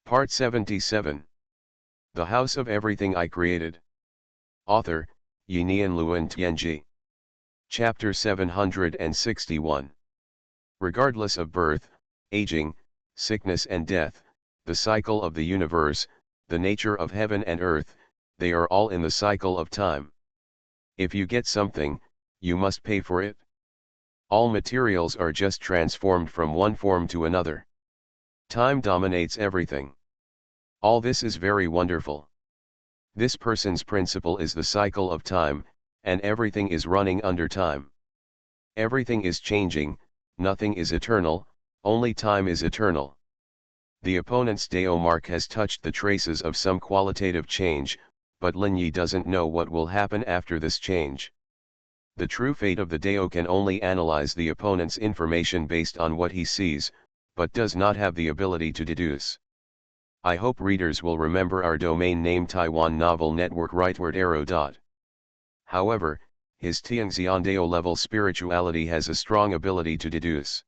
Part 77. The House of Everything I Created. Author, Yinian Luan Tianji. Chapter 761. Regardless of birth, aging, sickness and death, the cycle of the universe, the nature of heaven and earth, they are all in the cycle of time. If you get something, you must pay for it. All materials are just transformed from one form to another. Time dominates everything. All this is very wonderful. This person's principle is the cycle of time, and everything is running under time. Everything is changing, nothing is eternal, only time is eternal. The opponent's Dao mark has touched the traces of some qualitative change, but Lin Yi doesn't know what will happen after this change. The true fate of the Dao can only analyze the opponent's information based on what he sees, but does not have the ability to deduce. I hope readers will remember our domain name Taiwan Novel Network rightward arrow. However, his Tianxian Dao level spirituality has a strong ability to deduce.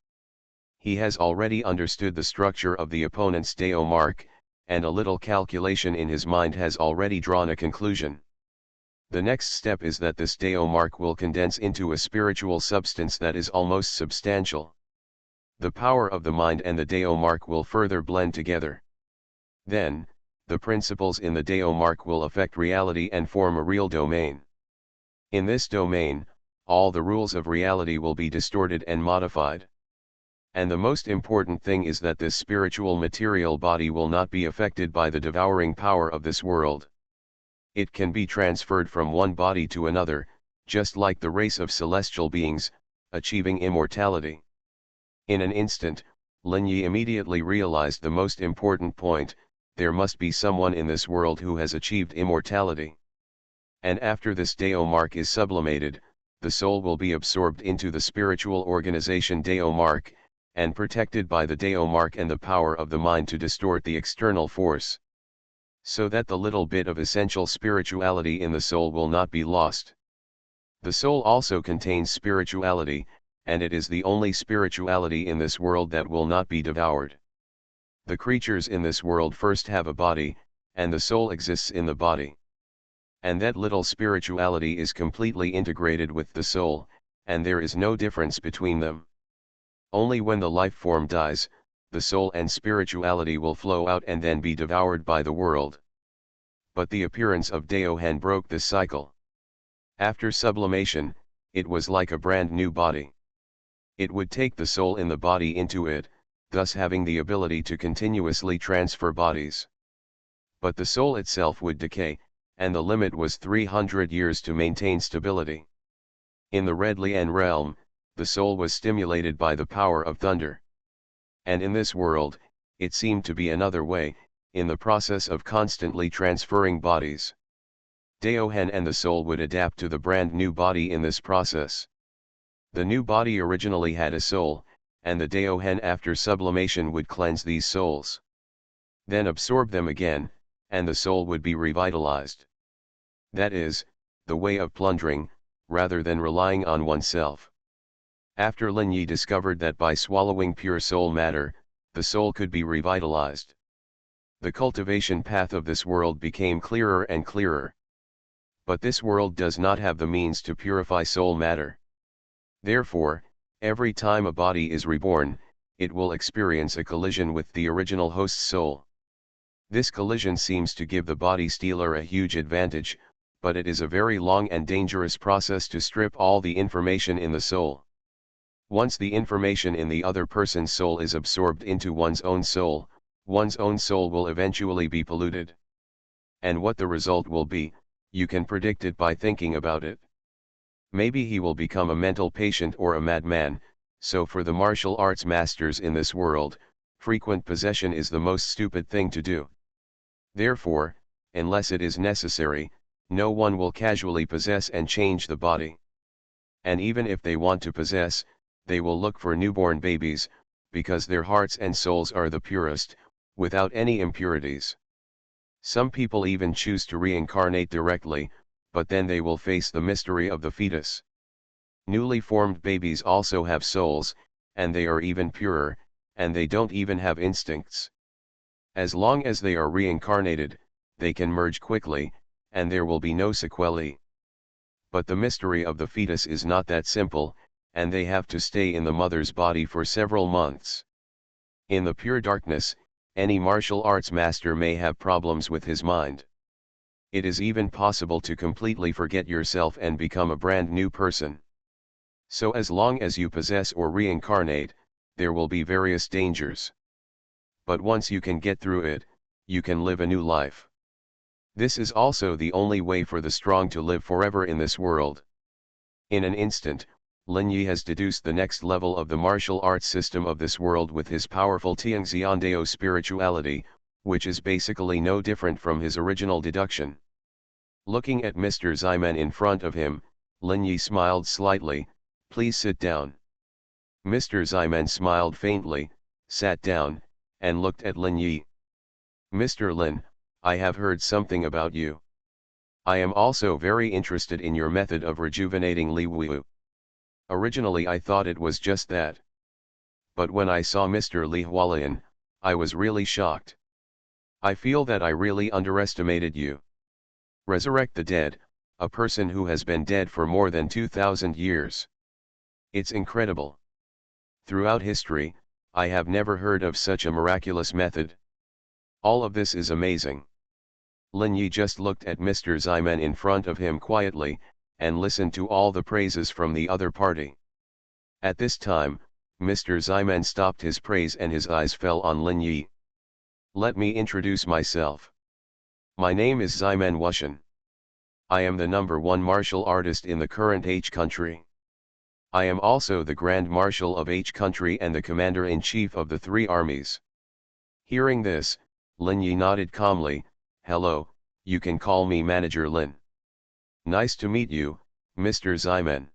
He has already understood the structure of the opponent's Dao mark, and a little calculation in his mind has already drawn a conclusion. The next step is that this Dao mark will condense into a spiritual substance that is almost substantial. The power of the mind and the Dao mark will further blend together. Then, the principles in the Dao mark will affect reality and form a real domain. In this domain, all the rules of reality will be distorted and modified. And the most important thing is that this spiritual material body will not be affected by the devouring power of this world. It can be transferred from one body to another, just like the race of celestial beings, achieving immortality. In an instant, Lin Yi immediately realized the most important point: there must be someone in this world who has achieved immortality. And after this Dao mark is sublimated, the soul will be absorbed into the spiritual organization Dao mark, and protected by the Dao mark and the power of the mind to distort the external force, so that the little bit of essential spirituality in the soul will not be lost. The soul also contains spirituality, and it is the only spirituality in this world that will not be devoured. The creatures in this world first have a body, and the soul exists in the body. And that little spirituality is completely integrated with the soul, and there is no difference between them. Only when the life form dies, the soul and spirituality will flow out and then be devoured by the world. But the appearance of Dao Han broke this cycle. After sublimation, it was like a brand new body. It would take the soul in the body into it, thus having the ability to continuously transfer bodies. But the soul itself would decay, and the limit was 300 years to maintain stability. In the Red Lian realm, the soul was stimulated by the power of thunder. And in this world, it seemed to be another way, in the process of constantly transferring bodies. Dao Han and the soul would adapt to the brand new body in this process. The new body originally had a soul, and the Dao Han after sublimation would cleanse these souls. Then absorb them again, and the soul would be revitalized. That is, the way of plundering, rather than relying on oneself. After Lin Yi discovered that by swallowing pure soul matter, the soul could be revitalized, the cultivation path of this world became clearer and clearer. But this world does not have the means to purify soul matter. Therefore, every time a body is reborn, it will experience a collision with the original host's soul. This collision seems to give the body stealer a huge advantage, but it is a very long and dangerous process to strip all the information in the soul. Once the information in the other person's soul is absorbed into one's own soul will eventually be polluted. And what the result will be, you can predict it by thinking about it. Maybe he will become a mental patient or a madman, so for the martial arts masters in this world, frequent possession is the most stupid thing to do. Therefore, unless it is necessary, no one will casually possess and change the body. And even if they want to possess, they will look for newborn babies, because their hearts and souls are the purest, without any impurities. Some people even choose to reincarnate directly, but then they will face the mystery of the fetus. Newly formed babies also have souls, and they are even purer, and they don't even have instincts. As long as they are reincarnated, they can merge quickly, and there will be no sequelae. But the mystery of the fetus is not that simple, and they have to stay in the mother's body for several months. In the pure darkness, any martial arts master may have problems with his mind. It is even possible to completely forget yourself and become a brand new person. So as long as you possess or reincarnate, there will be various dangers. But once you can get through it, you can live a new life. This is also the only way for the strong to live forever in this world. In an instant, Lin Yi has deduced the next level of the martial arts system of this world with his powerful Tianxiandao spirituality, which is basically no different from his original deduction. Looking at Mr. Ximen in front of him, Lin Yi smiled slightly. "Please sit down." Mr. Ximen smiled faintly, sat down, and looked at Lin Yi. "Mr. Lin, I have heard something about you. I am also very interested in your method of rejuvenating Li Wu. Originally I thought it was just that. But when I saw Mr. Li Hualian, I was really shocked. I feel that I really underestimated you. Resurrect the dead, a person who has been dead for more than 2,000 years. It's incredible. Throughout history, I have never heard of such a miraculous method. All of this is amazing." Lin Yi just looked at Mr. Ximen in front of him quietly, and listened to all the praises from the other party. At this time, Mr. Ximen stopped his praise and his eyes fell on Lin Yi. "Let me introduce myself. My name is Ximen Wuxian. I am the #1 martial artist in the current H country. I am also the Grand Marshal of H country and the Commander-in-Chief of the 3 armies." Hearing this, Lin Yi nodded calmly. "Hello, you can call me Manager Lin." "Nice to meet you, Mr. Ximen."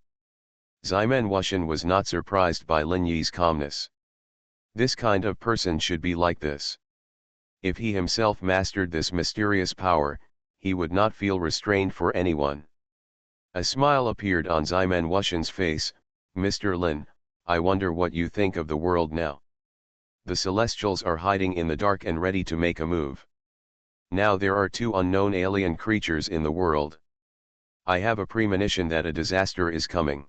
Ximen Wuxian was not surprised by Lin Yi's calmness. This kind of person should be like this. If he himself mastered this mysterious power, he would not feel restrained for anyone. A smile appeared on Ximen Wuxian's face. "Mr. Lin, I wonder what you think of the world now. The Celestials are hiding in the dark and ready to make a move. Now there are 2 unknown alien creatures in the world. I have a premonition that a disaster is coming.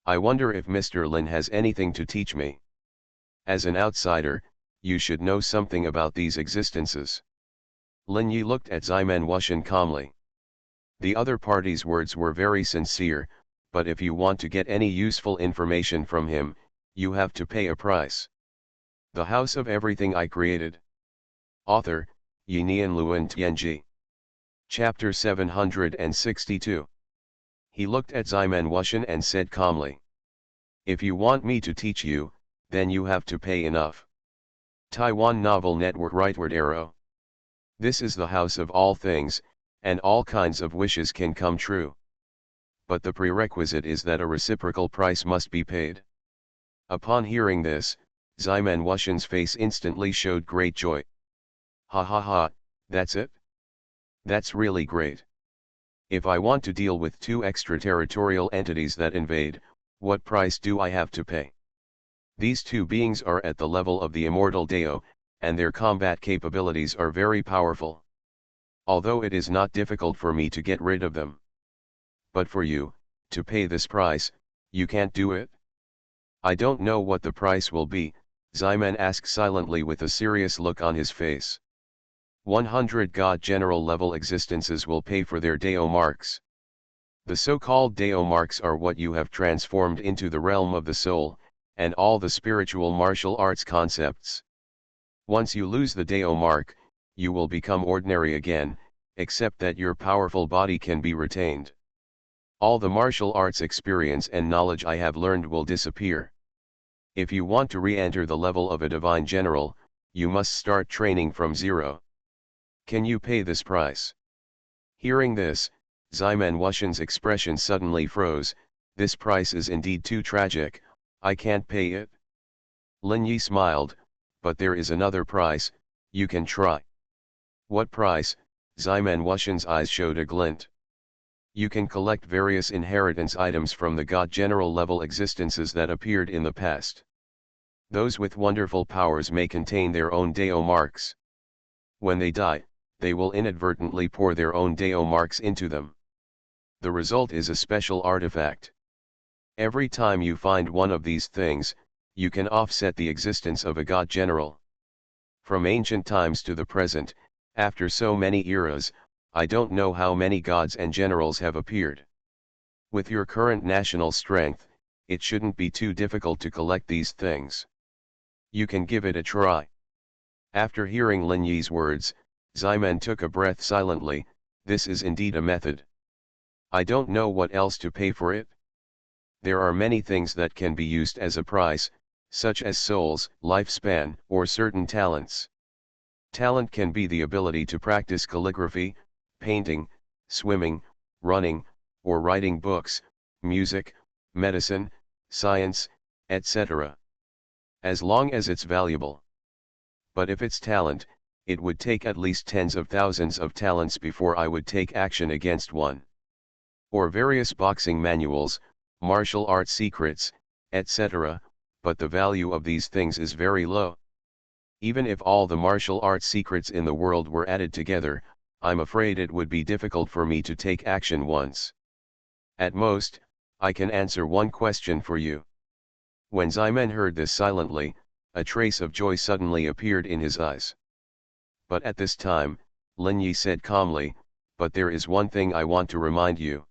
I wonder if Mr. Lin has anything to teach me. As an outsider, you should know something about these existences." Lin Yi looked at Ximen Wuxian calmly. The other party's words were very sincere, but if you want to get any useful information from him, you have to pay a price. The House of Everything I Created. Author, Yinian Luan Tianji. Chapter 762. He looked at Ximen Wuxian and said calmly. "If you want me to teach you, then you have to pay enough." Taiwan Novel Network. Rightward arrow. This is the house of all things, and all kinds of wishes can come true. But the prerequisite is that a reciprocal price must be paid. Upon hearing this, Ximen Wuxian's face instantly showed great joy. "Ha ha ha, that's it? That's really great. If I want to deal with 2 extraterritorial entities that invade, what price do I have to pay? These 2 beings are at the level of the immortal Dao, and their combat capabilities are very powerful. Although it is not difficult for me to get rid of them. But for you, to pay this price, you can't do it?" "I don't know what the price will be," Ximen asked silently with a serious look on his face. 100 God general level existences will pay for their Dao marks. The so-called Dao marks are what you have transformed into the realm of the soul, and all the spiritual martial arts concepts. Once you lose the Dao mark, you will become ordinary again, except that your powerful body can be retained. All the martial arts experience and knowledge I have learned will disappear. If you want to re-enter the level of a divine general, you must start training from zero. Can you pay this price?" Hearing this, Ximen Wuxian's expression suddenly froze. "This price is indeed too tragic, I can't pay it." Lin Yi smiled, "But there is another price, you can try." "What price?" Ximen Wuxian's eyes showed a glint. "You can collect various inheritance items from the God general level existences that appeared in the past. Those with wonderful powers may contain their own Dao marks. When they die, they will inadvertently pour their own Dao marks into them. The result is a special artifact. Every time you find one of these things, you can offset the existence of a god general. From ancient times to the present, after so many eras, I don't know how many gods and generals have appeared. With your current national strength, it shouldn't be too difficult to collect these things. You can give it a try. After hearing Lin Yi's words, Ximen took a breath silently. This is indeed a method. I don't know what else to pay for it. There are many things that can be used as a price, such as souls, lifespan, or certain talents. Talent can be the ability to practice calligraphy, painting, swimming, running, or writing books, music, medicine, science, etc. As long as it's valuable. But if it's talent, it would take at least tens of thousands of talents before I would take action against one. Or various boxing manuals, martial arts secrets, etc., but the value of these things is very low. Even if all the martial arts secrets in the world were added together, I'm afraid it would be difficult for me to take action once. At most, I can answer one question for you. When Ximen heard this silently, a trace of joy suddenly appeared in his eyes. But at this time, Lin Yi said calmly, but there is one thing I want to remind you.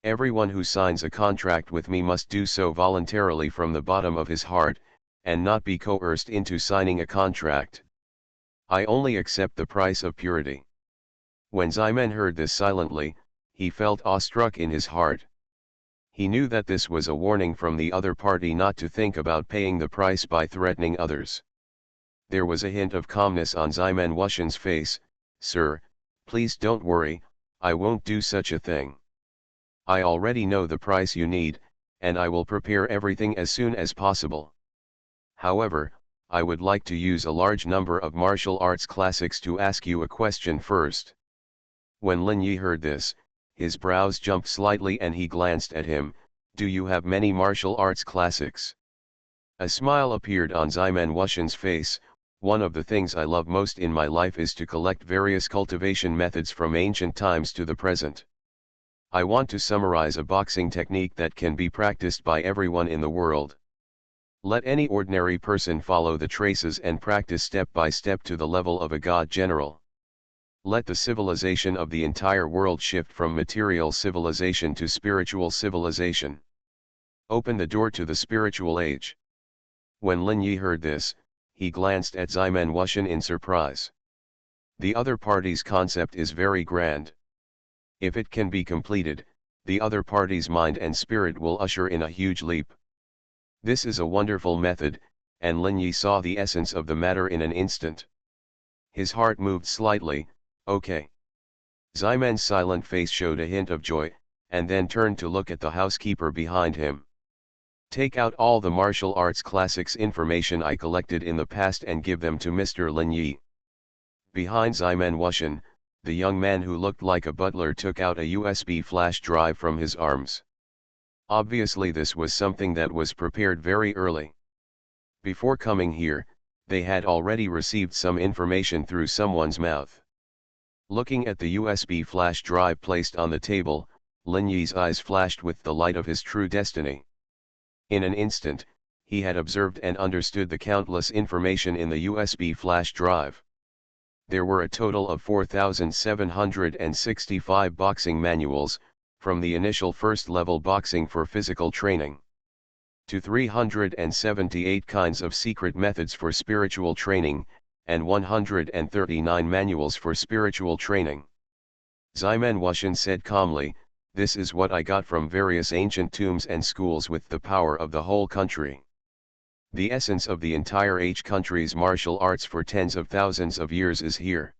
Everyone who signs a contract with me must do so voluntarily from the bottom of his heart, and not be coerced into signing a contract. I only accept the price of purity. When Ximen heard this silently, he felt awestruck in his heart. He knew that this was a warning from the other party not to think about paying the price by threatening others. There was a hint of calmness on Ximen Wuxian's face. Sir, please don't worry, I won't do such a thing. I already know the price you need, and I will prepare everything as soon as possible. However, I would like to use a large number of martial arts classics to ask you a question first. When Lin Yi heard this, his brows jumped slightly and he glanced at him. Do you have many martial arts classics? A smile appeared on Ximen Wuxian's face. One of the things I love most in my life is to collect various cultivation methods from ancient times to the present. I want to summarize a boxing technique that can be practiced by everyone in the world. Let any ordinary person follow the traces and practice step by step to the level of a god general. Let the civilization of the entire world shift from material civilization to spiritual civilization. Open the door to the spiritual age. When Lin Yi heard this, he glanced at Ximen Wuxian in surprise. The other party's concept is very grand. If it can be completed, the other party's mind and spirit will usher in a huge leap. This is a wonderful method, and Lin Yi saw the essence of the matter in an instant. His heart moved slightly. Okay. Ximen's silent face showed a hint of joy, and then turned to look at the housekeeper behind him. Take out all the martial arts classics information I collected in the past and give them to Mr. Lin Yi. Behind Ximen Wuxian, the young man who looked like a butler took out a USB flash drive from his arms. Obviously this was something that was prepared very early. Before coming here, they had already received some information through someone's mouth. Looking at the USB flash drive placed on the table, Lin Yi's eyes flashed with the light of his true destiny. In an instant, he had observed and understood the countless information in the USB flash drive. There were a total of 4,765 boxing manuals, from the initial first-level boxing for physical training, to 378 kinds of secret methods for spiritual training, and 139 manuals for spiritual training. Ximen Wuxian said calmly, this is what I got from various ancient tombs and schools with the power of the whole country. The essence of the entire H country's martial arts for tens of thousands of years is here.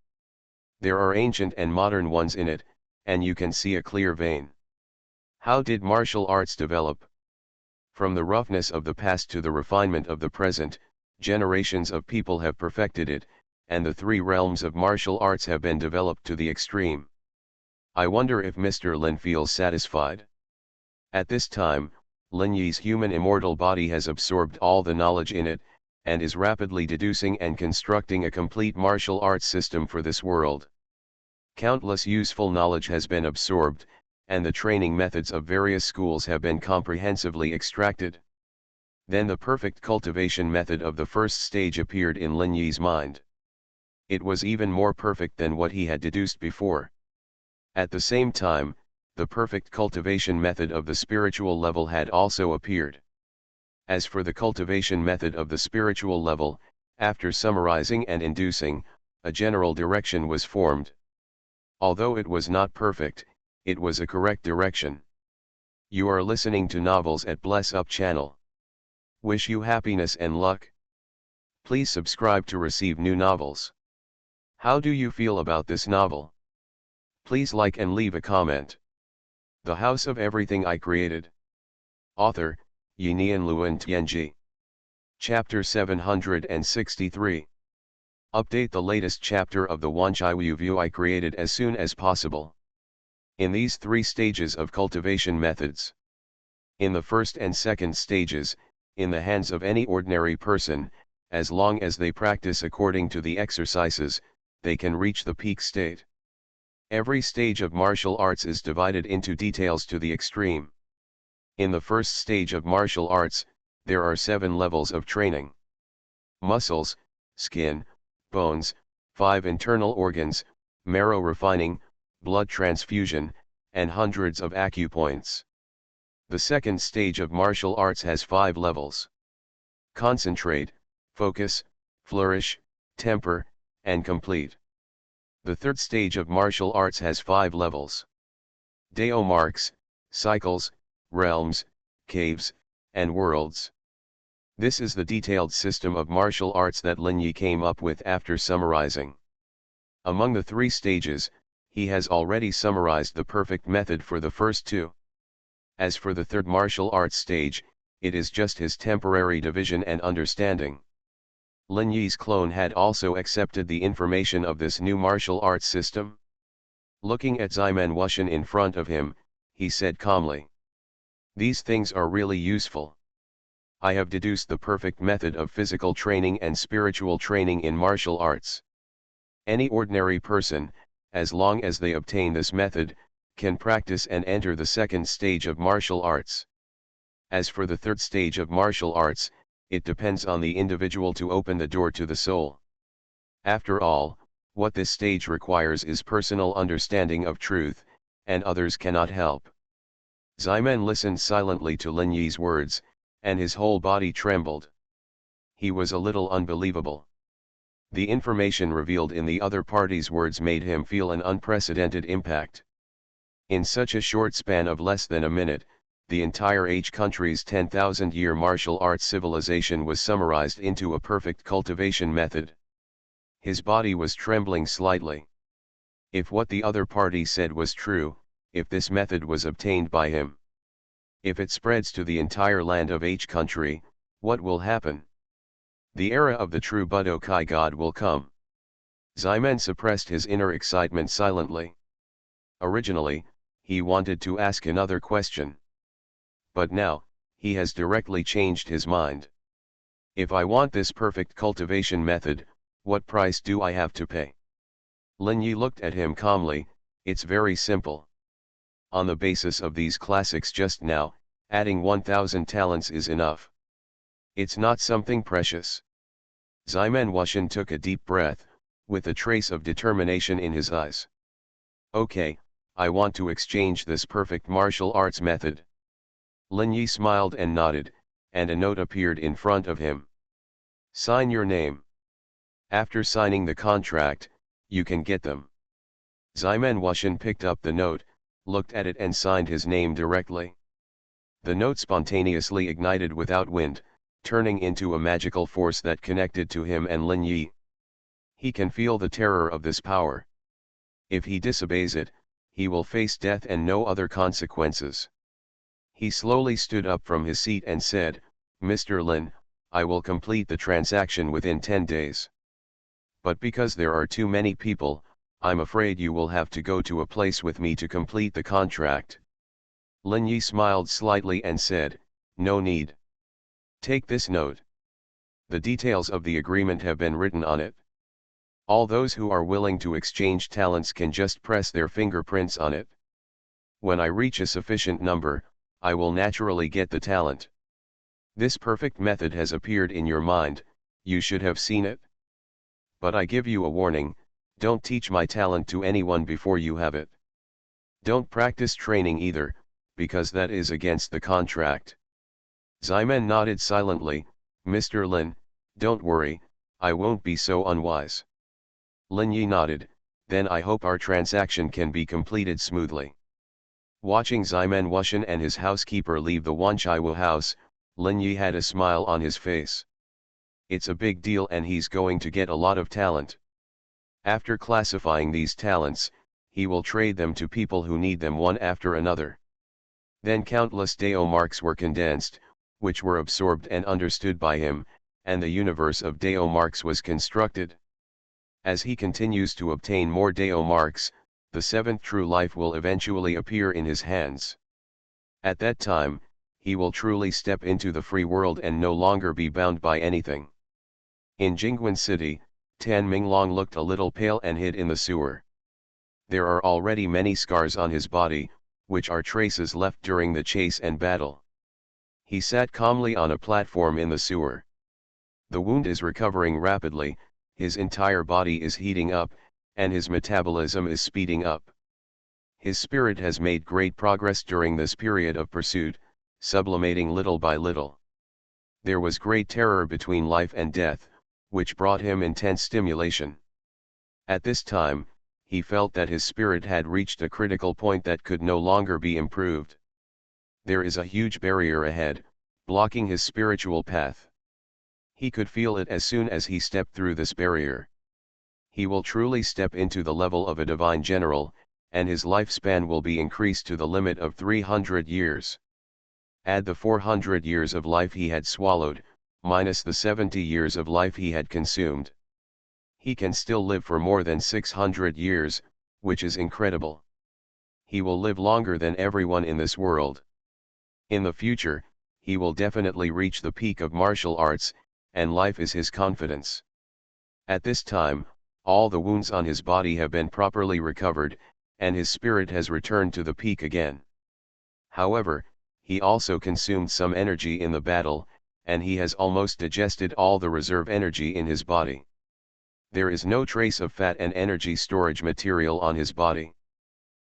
There are ancient and modern ones in it, and you can see a clear vein. How did martial arts develop? From the roughness of the past to the refinement of the present, generations of people have perfected it, and the three realms of martial arts have been developed to the extreme. I wonder if Mr. Lin feels satisfied. At this time, Lin Yi's human immortal body has absorbed all the knowledge in it, and is rapidly deducing and constructing a complete martial arts system for this world. Countless useful knowledge has been absorbed, and the training methods of various schools have been comprehensively extracted. Then the perfect cultivation method of the first stage appeared in Lin Yi's mind. It was even more perfect than what he had deduced before. At the same time, the perfect cultivation method of the spiritual level had also appeared. As for the cultivation method of the spiritual level, after summarizing and inducing, a general direction was formed. Although it was not perfect, it was a correct direction. You are listening to Novels at Bless Up channel. Wish you happiness and luck. Please subscribe to receive new novels. How do you feel about this novel? Please like and leave a comment. The House of Everything I Created. Author, Yinian Luan Tianji. Chapter 763. Update the latest chapter of the Wanchai View I created as soon as possible. In these three stages of cultivation methods. In the first and second stages, in the hands of any ordinary person, as long as they practice according to the exercises, they can reach the peak state. Every stage of martial arts is divided into details to the extreme. In the first stage of martial arts, there are 7 levels of training. Muscles, skin, bones, 5 internal organs, marrow refining, blood transfusion, and hundreds of acupoints. The second stage of martial arts has 5 levels. Concentrate, focus, flourish, temper, and complete. The third stage of martial arts has 5 levels. Dao marks, cycles, realms, caves, and worlds. This is the detailed system of martial arts that Lin Yi came up with after summarizing. Among the 3 stages, he has already summarized the perfect method for the first 2. As for the third martial arts stage, it is just his temporary division and understanding. Lin Yi's clone had also accepted the information of this new martial arts system. Looking at Ximen Wuxian in front of him, he said calmly, "These things are really useful. I have deduced the perfect method of physical training and spiritual training in martial arts. Any ordinary person, as long as they obtain this method, can practice and enter the second stage of martial arts. As for the third stage of martial arts, it depends on the individual to open the door to the soul. After all, what this stage requires is personal understanding of truth, and others cannot help." Ximen listened silently to Lin Yi's words, and his whole body trembled. He was a little unbelievable. The information revealed in the other party's words made him feel an unprecedented impact. In such a short span of less than a minute, the entire H country's 10,000-year martial arts civilization was summarized into a perfect cultivation method. His body was trembling slightly. If what the other party said was true, if this method was obtained by him, if it spreads to the entire land of H country, what will happen? The era of the true Budokai God will come. Ximen suppressed his inner excitement silently. Originally, he wanted to ask another question. But now, he has directly changed his mind. If I want this perfect cultivation method, what price do I have to pay? Lin Yi looked at him calmly. It's very simple. On the basis of these classics just now, adding 1,000 talents is enough. It's not something precious. Ximen Wuxian took a deep breath, with a trace of determination in his eyes. Okay, I want to exchange this perfect martial arts method. Lin Yi smiled and nodded, and a note appeared in front of him. Sign your name. After signing the contract, you can get them. Ximen Wuxian picked up the note, looked at it and signed his name directly. The note spontaneously ignited without wind, turning into a magical force that connected to him and Lin Yi. He can feel the terror of this power. If he disobeys it, he will face death and no other consequences. He slowly stood up from his seat and said, "Mr. Lin, I will complete the transaction within 10 days. But because there are too many people, I'm afraid you will have to go to a place with me to complete the contract." Lin Yi smiled slightly and said, "No need. Take this note. The details of the agreement have been written on it. All those who are willing to exchange talents can just press their fingerprints on it. When I reach a sufficient number, I will naturally get the talent. This perfect method has appeared in your mind, you should have seen it. But I give you a warning, don't teach my talent to anyone before you have it. Don't practice training either, because that is against the contract. Ximen nodded silently. Mr. Lin, don't worry, I won't be so unwise. Lin Yi nodded, then I hope our transaction can be completed smoothly. Watching Ximen Wuxian and his housekeeper leave the Wanchaiwu house, Lin Yi had a smile on his face. It's a big deal and he's going to get a lot of talent. After classifying these talents, he will trade them to people who need them one after another. Then countless Dao marks were condensed, which were absorbed and understood by him, and the universe of Dao marks was constructed. As he continues to obtain more Dao marks, the seventh true life will eventually appear in his hands. At that time, he will truly step into the free world and no longer be bound by anything. In Jingguan City, Tan Minglong looked a little pale and hid in the sewer. There are already many scars on his body, which are traces left during the chase and battle. He sat calmly on a platform in the sewer. The wound is recovering rapidly, his entire body is heating up, and his metabolism is speeding up. His spirit has made great progress during this period of pursuit, sublimating little by little. There was great terror between life and death, which brought him intense stimulation. At this time, he felt that his spirit had reached a critical point that could no longer be improved. There is a huge barrier ahead, blocking his spiritual path. He could feel it as soon as he stepped through this barrier. He will truly step into the level of a divine general, and his lifespan will be increased to the limit of 300 years. Add the 400 years of life he had swallowed, minus the 70 years of life he had consumed. He can still live for more than 600 years, which is incredible. He will live longer than everyone in this world. In the future, he will definitely reach the peak of martial arts, and life is his confidence. At this time, all the wounds on his body have been properly recovered, and his spirit has returned to the peak again. However, he also consumed some energy in the battle, and he has almost digested all the reserve energy in his body. There is no trace of fat and energy storage material on his body.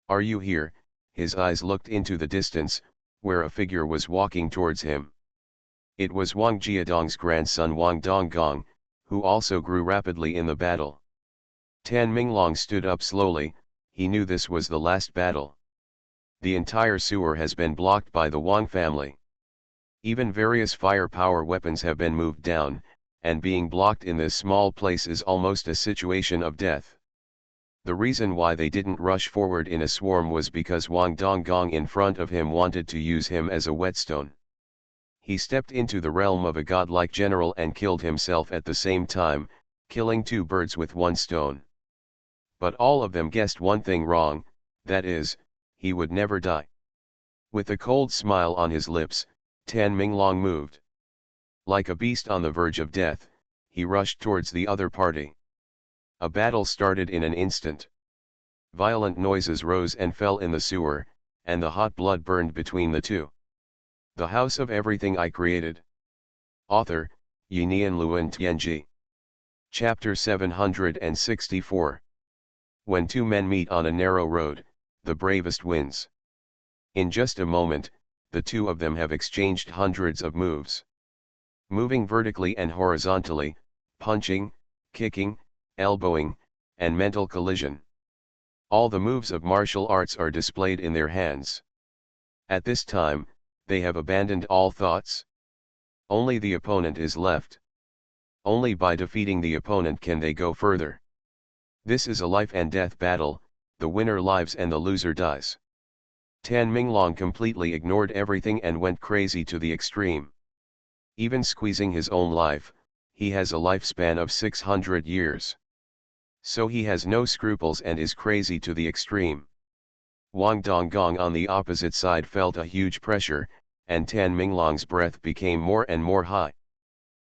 Are you here? His eyes looked into the distance, where a figure was walking towards him. It was Wang Jiadong's grandson Wang Donggong, who also grew rapidly in the battle. Tan Minglong stood up slowly, he knew this was the last battle. The entire sewer has been blocked by the Wang family. Even various firepower weapons have been moved down, and being blocked in this small place is almost a situation of death. The reason why they didn't rush forward in a swarm was because Wang Donggong in front of him wanted to use him as a whetstone. He stepped into the realm of a godlike general and killed himself at the same time, killing two birds with one stone. But all of them guessed one thing wrong, that is, he would never die. With a cold smile on his lips, Tan Minglong moved. Like a beast on the verge of death, he rushed towards the other party. A battle started in an instant. Violent noises rose and fell in the sewer, and the hot blood burned between the two. The House of Everything I Created. Author, Yinian Luan Tianji. Chapter 764. When two men meet on a narrow road, the bravest wins. In just a moment, the two of them have exchanged hundreds of moves. Moving vertically and horizontally, punching, kicking, elbowing, and mental collision. All the moves of martial arts are displayed in their hands. At this time, they have abandoned all thoughts. Only the opponent is left. Only by defeating the opponent can they go further. This is a life and death battle, the winner lives and the loser dies. Tan Minglong completely ignored everything and went crazy to the extreme. Even squeezing his own life, he has a lifespan of 600 years. So he has no scruples and is crazy to the extreme. Wang Donggong on the opposite side felt a huge pressure, and Tan Minglong's breath became more and more high.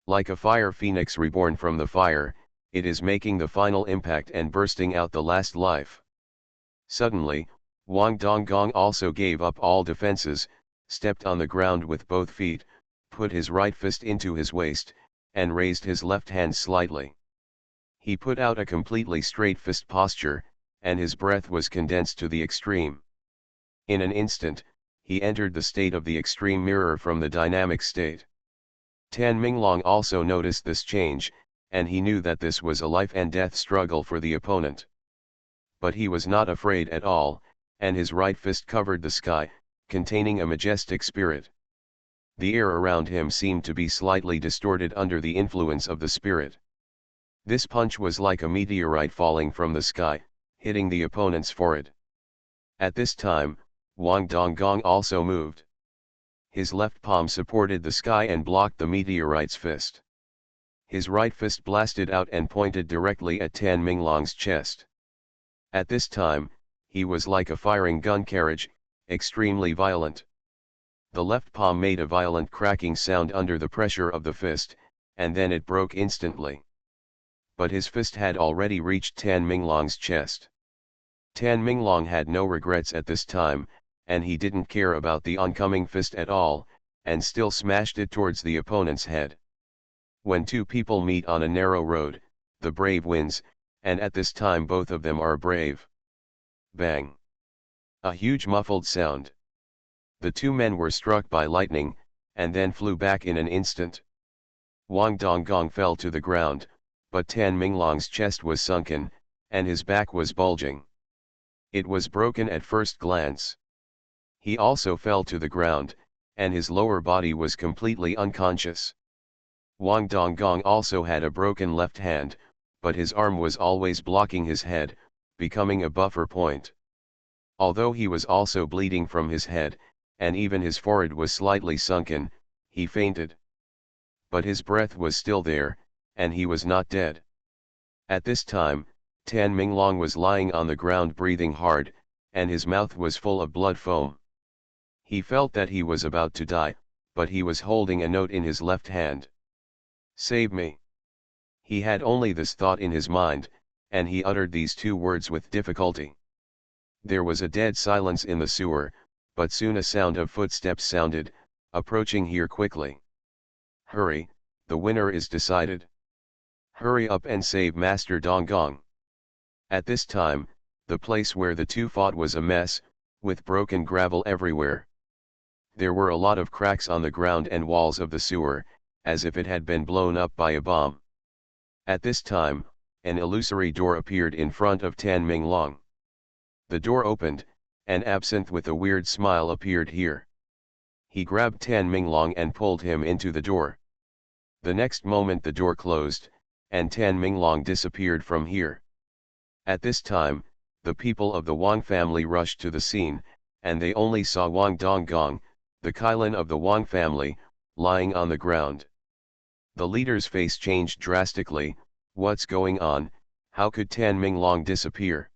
Like a fire phoenix reborn from the fire, it is making the final impact and bursting out the last life. Suddenly, Wang Donggong also gave up all defenses, stepped on the ground with both feet, put his right fist into his waist, and raised his left hand slightly. He put out a completely straight fist posture, and his breath was condensed to the extreme. In an instant, he entered the state of the extreme mirror from the dynamic state. Tan Minglong also noticed this change, and he knew that this was a life and death struggle for the opponent. But he was not afraid at all, and his right fist covered the sky, containing a majestic spirit. The air around him seemed to be slightly distorted under the influence of the spirit. This punch was like a meteorite falling from the sky, hitting the opponent's forehead. At this time, Wang Donggong also moved. His left palm supported the sky and blocked the meteorite's fist. His right fist blasted out and pointed directly at Tan Minglong's chest. At this time, he was like a firing gun carriage, extremely violent. The left palm made a violent cracking sound under the pressure of the fist, and then it broke instantly. But his fist had already reached Tan Minglong's chest. Tan Minglong had no regrets at this time, and he didn't care about the oncoming fist at all, and still smashed it towards the opponent's head. When two people meet on a narrow road, the brave wins, and at this time both of them are brave. Bang! A huge muffled sound. The two men were struck by lightning, and then flew back in an instant. Wang Donggong fell to the ground, but Tan Minglong's chest was sunken, and his back was bulging. It was broken at first glance. He also fell to the ground, and his lower body was completely unconscious. Wang Donggong also had a broken left hand, but his arm was always blocking his head, becoming a buffer point. Although he was also bleeding from his head, and even his forehead was slightly sunken, he fainted. But his breath was still there, and he was not dead. At this time, Tan Minglong was lying on the ground breathing hard, and his mouth was full of blood foam. He felt that he was about to die, but he was holding a note in his left hand. "Save me." He had only this thought in his mind, and he uttered these two words with difficulty. There was a dead silence in the sewer, but soon a sound of footsteps sounded, approaching here quickly. "Hurry, the winner is decided. Hurry up and save Master Donggong." At this time, the place where the two fought was a mess, with broken gravel everywhere. There were a lot of cracks on the ground and walls of the sewer, as if it had been blown up by a bomb. At this time, an illusory door appeared in front of Tan Minglong. The door opened, and Absinthe with a weird smile appeared here. He grabbed Tan Minglong and pulled him into the door. The next moment the door closed, and Tan Minglong disappeared from here. At this time, the people of the Wang family rushed to the scene, and they only saw Wang Donggong, the Kailan of the Wang family, lying on the ground. The leader's face changed drastically. "What's going on? How could Tan Minglong disappear?"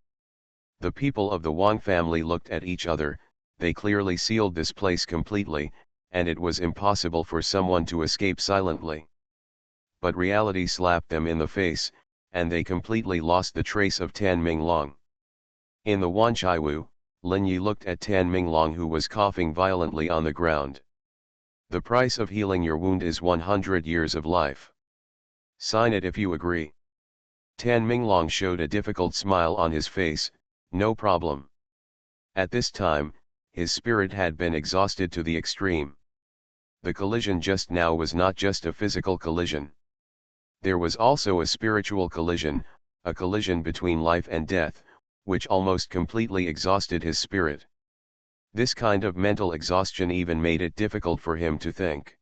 The people of the Wang family looked at each other. They clearly sealed this place completely, and it was impossible for someone to escape silently. But reality slapped them in the face, and they completely lost the trace of Tan Minglong. In the Wanchaiwu, Lin Yi looked at Tan Minglong, who was coughing violently on the ground. "The price of healing your wound is 100 years of life. Sign it if you agree." Tan Minglong showed a difficult smile on his face. "No problem." At this time, his spirit had been exhausted to the extreme. The collision just now was not just a physical collision. There was also a spiritual collision, a collision between life and death, which almost completely exhausted his spirit. This kind of mental exhaustion even made it difficult for him to think.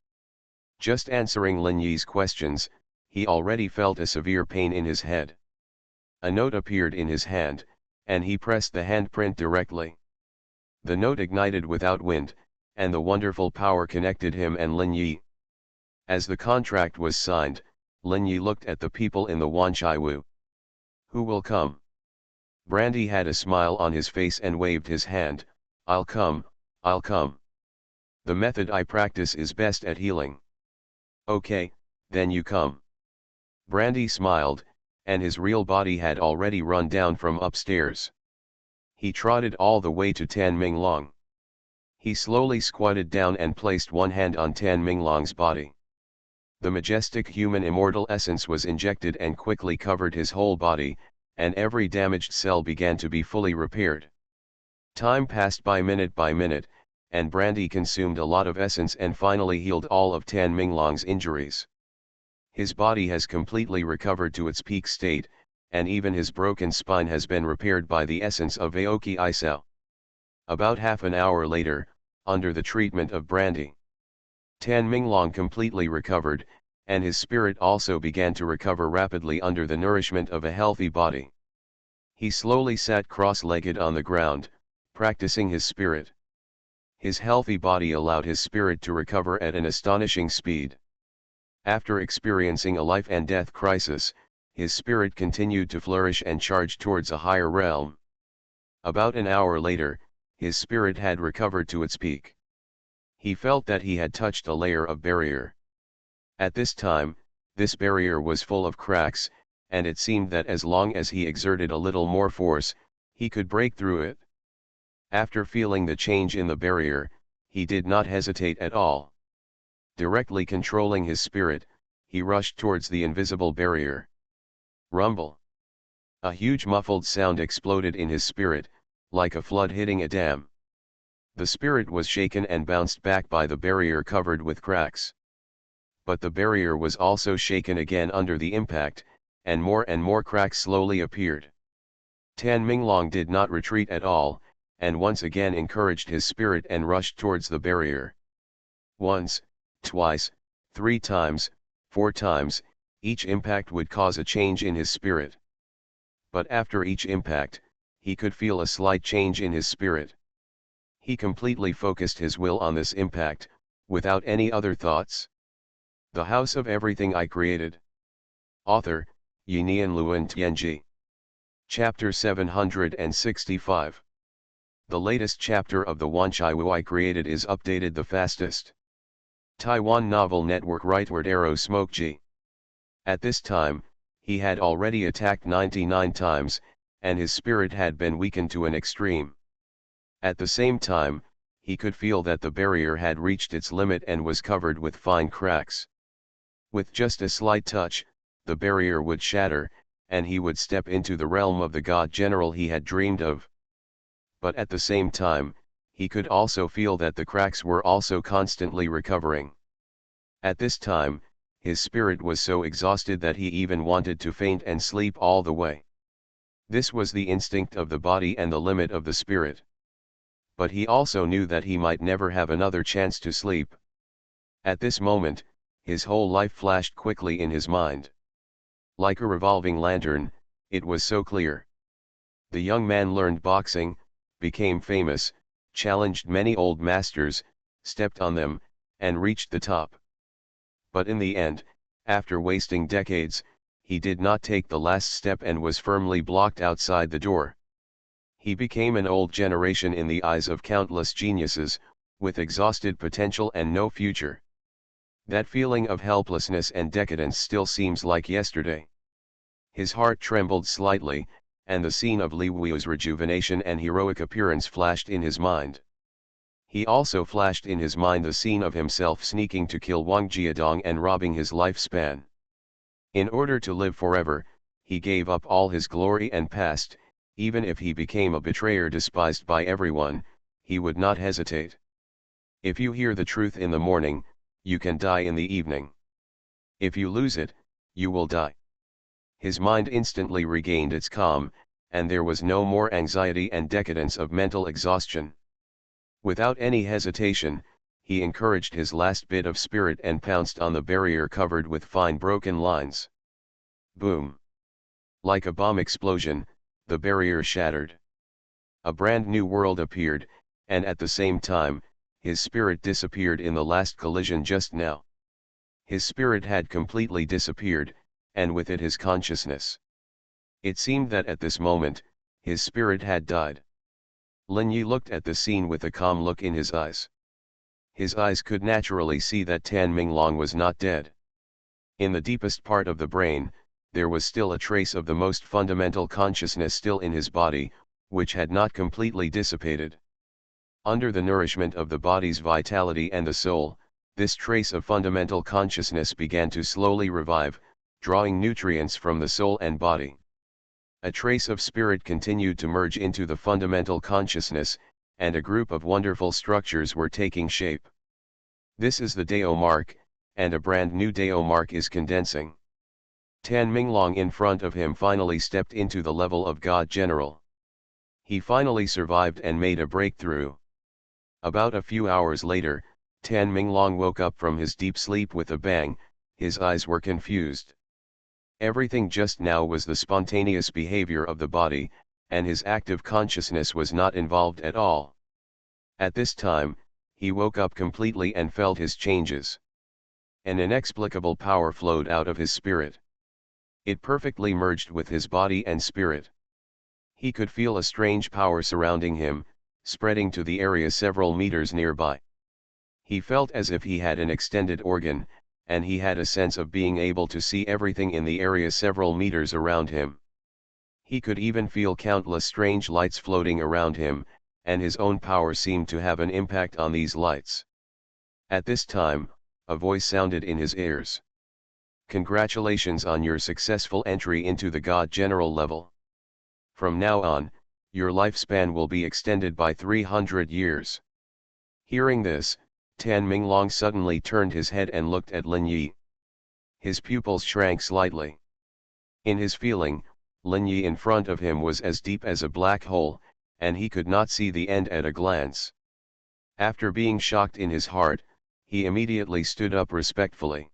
Just answering Lin Yi's questions, he already felt a severe pain in his head. A note appeared in his hand, and he pressed the handprint directly. The note ignited without wind, and the wonderful power connected him and Lin Yi. As the contract was signed, Lin Yi looked at the people in the Wanchaiwu. "Who will come?" Brandy had a smile on his face and waved his hand. I'll come. The method I practice is best at healing." "Okay, Then you come. Brandy smiled, and his real body had already run down from upstairs. He trotted all the way to Tan Minglong. He slowly squatted down and placed one hand on Tan Minglong's body. The majestic human immortal essence was injected and quickly covered his whole body, and every damaged cell began to be fully repaired. Time passed by minute, and Brandy consumed a lot of essence and finally healed all of Tan Minglong's injuries. His body has completely recovered to its peak state, and even his broken spine has been repaired by the essence of Aoki Isao. About half an hour later, under the treatment of Brandy, Tan Minglong completely recovered, and his spirit also began to recover rapidly under the nourishment of a healthy body. He slowly sat cross-legged on the ground, practicing his spirit. His healthy body allowed his spirit to recover at an astonishing speed. After experiencing a life and death crisis, his spirit continued to flourish and charge towards a higher realm. About an hour later, his spirit had recovered to its peak. He felt that he had touched a layer of barrier. At this time, this barrier was full of cracks, and it seemed that as long as he exerted a little more force, he could break through it. After feeling the change in the barrier, he did not hesitate at all. Directly controlling his spirit, he rushed towards the invisible barrier. Rumble! A huge muffled sound exploded in his spirit, like a flood hitting a dam. The spirit was shaken and bounced back by the barrier covered with cracks. But the barrier was also shaken again under the impact, and more cracks slowly appeared. Tan Minglong did not retreat at all, and once again encouraged his spirit and rushed towards the barrier. Once, twice, 3 times, 4 times, each impact would cause a change in his spirit. But after each impact, he could feel a slight change in his spirit. He completely focused his will on this impact, without any other thoughts. The House of Everything I Created. Author, Yinian Luan Tianji. Chapter 765. The latest chapter of the Wanchai I Created is updated the fastest. Taiwan Novel Network Rightward Arrow Smoke G. At this time, he had already attacked 99 times, and his spirit had been weakened to an extreme. At the same time, he could feel that the barrier had reached its limit and was covered with fine cracks. With just a slight touch, the barrier would shatter, and he would step into the realm of the God General he had dreamed of. But at the same time, he could also feel that the cracks were also constantly recovering. At this time, his spirit was so exhausted that he even wanted to faint and sleep all the way. This was the instinct of the body and the limit of the spirit. But he also knew that he might never have another chance to sleep. At this moment, his whole life flashed quickly in his mind. Like a revolving lantern, it was so clear. The young man learned boxing, became famous, challenged many old masters, stepped on them, and reached the top. But in the end, after wasting decades, he did not take the last step and was firmly blocked outside the door. He became an old generation in the eyes of countless geniuses, with exhausted potential and no future. That feeling of helplessness and decadence still seems like yesterday. His heart trembled slightly, and the scene of Li Wu's rejuvenation and heroic appearance flashed in his mind. He also flashed in his mind the scene of himself sneaking to kill Wang Jiadong and robbing his lifespan. In order to live forever, he gave up all his glory and past. Even if he became a betrayer despised by everyone, he would not hesitate. If you hear the truth in the morning, you can die in the evening. If you lose it, you will die. His mind instantly regained its calm, and there was no more anxiety and decadence of mental exhaustion. Without any hesitation, he encouraged his last bit of spirit and pounced on the barrier covered with fine broken lines. Boom! Like a bomb explosion, the barrier shattered. A brand new world appeared, and at the same time, his spirit disappeared in the last collision just now. His spirit had completely disappeared, and with it his consciousness. It seemed that at this moment, his spirit had died. Lin Yi looked at the scene with a calm look in his eyes. His eyes could naturally see that Tan Minglong was not dead. In the deepest part of the brain, there was still a trace of the most fundamental consciousness still in his body, which had not completely dissipated. Under the nourishment of the body's vitality and the soul, this trace of fundamental consciousness began to slowly revive, drawing nutrients from the soul and body. A trace of spirit continued to merge into the fundamental consciousness, and a group of wonderful structures were taking shape. This is the Dao mark, and a brand new Dao mark is condensing. Tan Minglong in front of him finally stepped into the level of God General. He finally survived and made a breakthrough. About a few hours later, Tan Minglong woke up from his deep sleep with a bang. His eyes were confused. Everything just now was the spontaneous behavior of the body, and his active consciousness was not involved at all. At this time, he woke up completely and felt his changes. An inexplicable power flowed out of his spirit. It perfectly merged with his body and spirit. He could feel a strange power surrounding him, spreading to the area several meters nearby. He felt as if he had an extended organ, and he had a sense of being able to see everything in the area several meters around him. He could even feel countless strange lights floating around him, and his own power seemed to have an impact on these lights. At this time, a voice sounded in his ears. Congratulations on your successful entry into the God General level. From now on, your lifespan will be extended by 300 years. Hearing this, Tan Minglong suddenly turned his head and looked at Lin Yi. His pupils shrank slightly. In his feeling, Lin Yi in front of him was as deep as a black hole, and he could not see the end at a glance. After being shocked in his heart, he immediately stood up respectfully.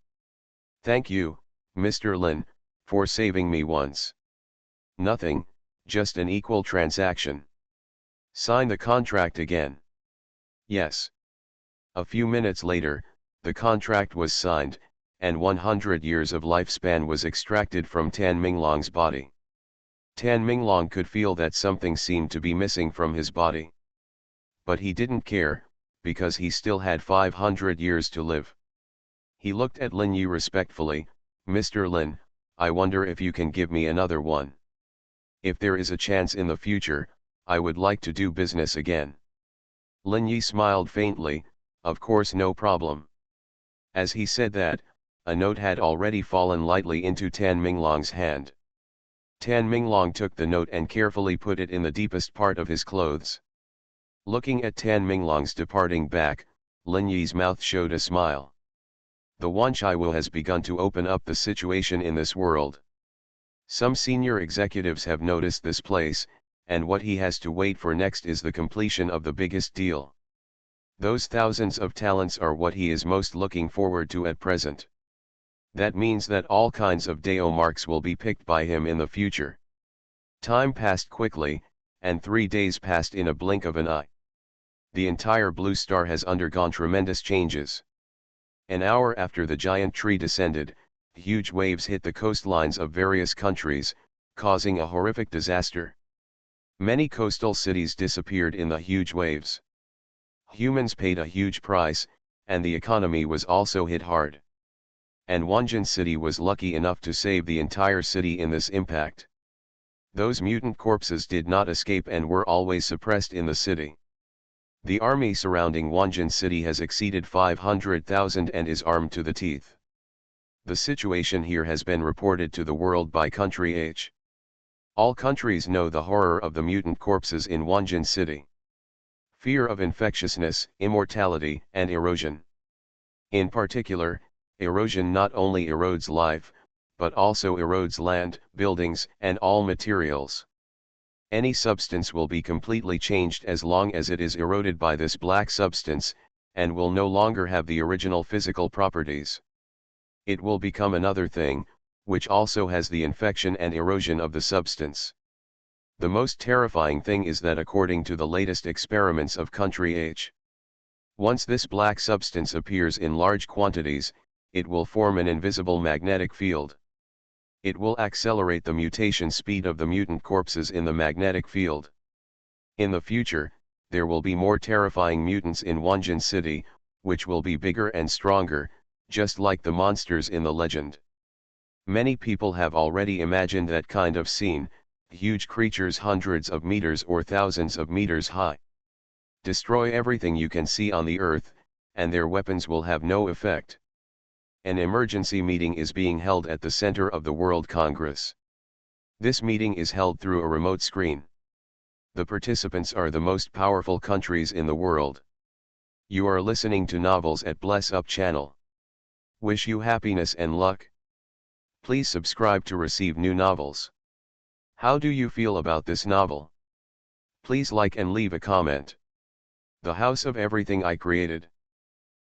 Thank you, Mr. Lin, for saving me once. Nothing, just an equal transaction. Sign the contract again. Yes. A few minutes later, the contract was signed, and 100 years of lifespan was extracted from Tan Minglong's body. Tan Minglong could feel that something seemed to be missing from his body. But he didn't care, because he still had 500 years to live. He looked at Lin Yi respectfully. Mr. Lin, I wonder if you can give me another one. If there is a chance in the future, I would like to do business again. Lin Yi smiled faintly. Of course, no problem. As he said that, a note had already fallen lightly into Tan Minglong's hand. Tan Minglong took the note and carefully put it in the deepest part of his clothes. Looking at Tan Minglong's departing back, Lin Yi's mouth showed a smile. The Wanchaiwu has begun to open up the situation in this world. Some senior executives have noticed this place, and what he has to wait for next is the completion of the biggest deal. Those thousands of talents are what he is most looking forward to at present. That means that all kinds of Dao marks will be picked by him in the future. Time passed quickly, and 3 days passed in a blink of an eye. The entire blue star has undergone tremendous changes. An hour after the giant tree descended, huge waves hit the coastlines of various countries, causing a horrific disaster. Many coastal cities disappeared in the huge waves. Humans paid a huge price, and the economy was also hit hard. And Wanjin City was lucky enough to save the entire city in this impact. Those mutant corpses did not escape and were always suppressed in the city. The army surrounding Wanjin City has exceeded 500,000 and is armed to the teeth. The situation here has been reported to the world by Country H. All countries know the horror of the mutant corpses in Wanjin City. Fear of infectiousness, immortality, and erosion. In particular, erosion not only erodes life, but also erodes land, buildings, and all materials. Any substance will be completely changed as long as it is eroded by this black substance, and will no longer have the original physical properties. It will become another thing, which also has the infection and erosion of the substance. The most terrifying thing is that according to the latest experiments of Country H, once this black substance appears in large quantities, it will form an invisible magnetic field. It will accelerate the mutation speed of the mutant corpses in the magnetic field. In the future, there will be more terrifying mutants in Wanjin City, which will be bigger and stronger, just like the monsters in the legend. Many people have already imagined that kind of scene, huge creatures hundreds of meters or thousands of meters high. Destroy everything you can see on the earth, and their weapons will have no effect. An emergency meeting is being held at the center of the World Congress. This meeting is held through a remote screen. The participants are the most powerful countries in the world. You are listening to Novels at Bless Up channel. Wish you happiness and luck. Please subscribe to receive new novels. How do you feel about this novel? Please like and leave a comment. The House of Everything I Created.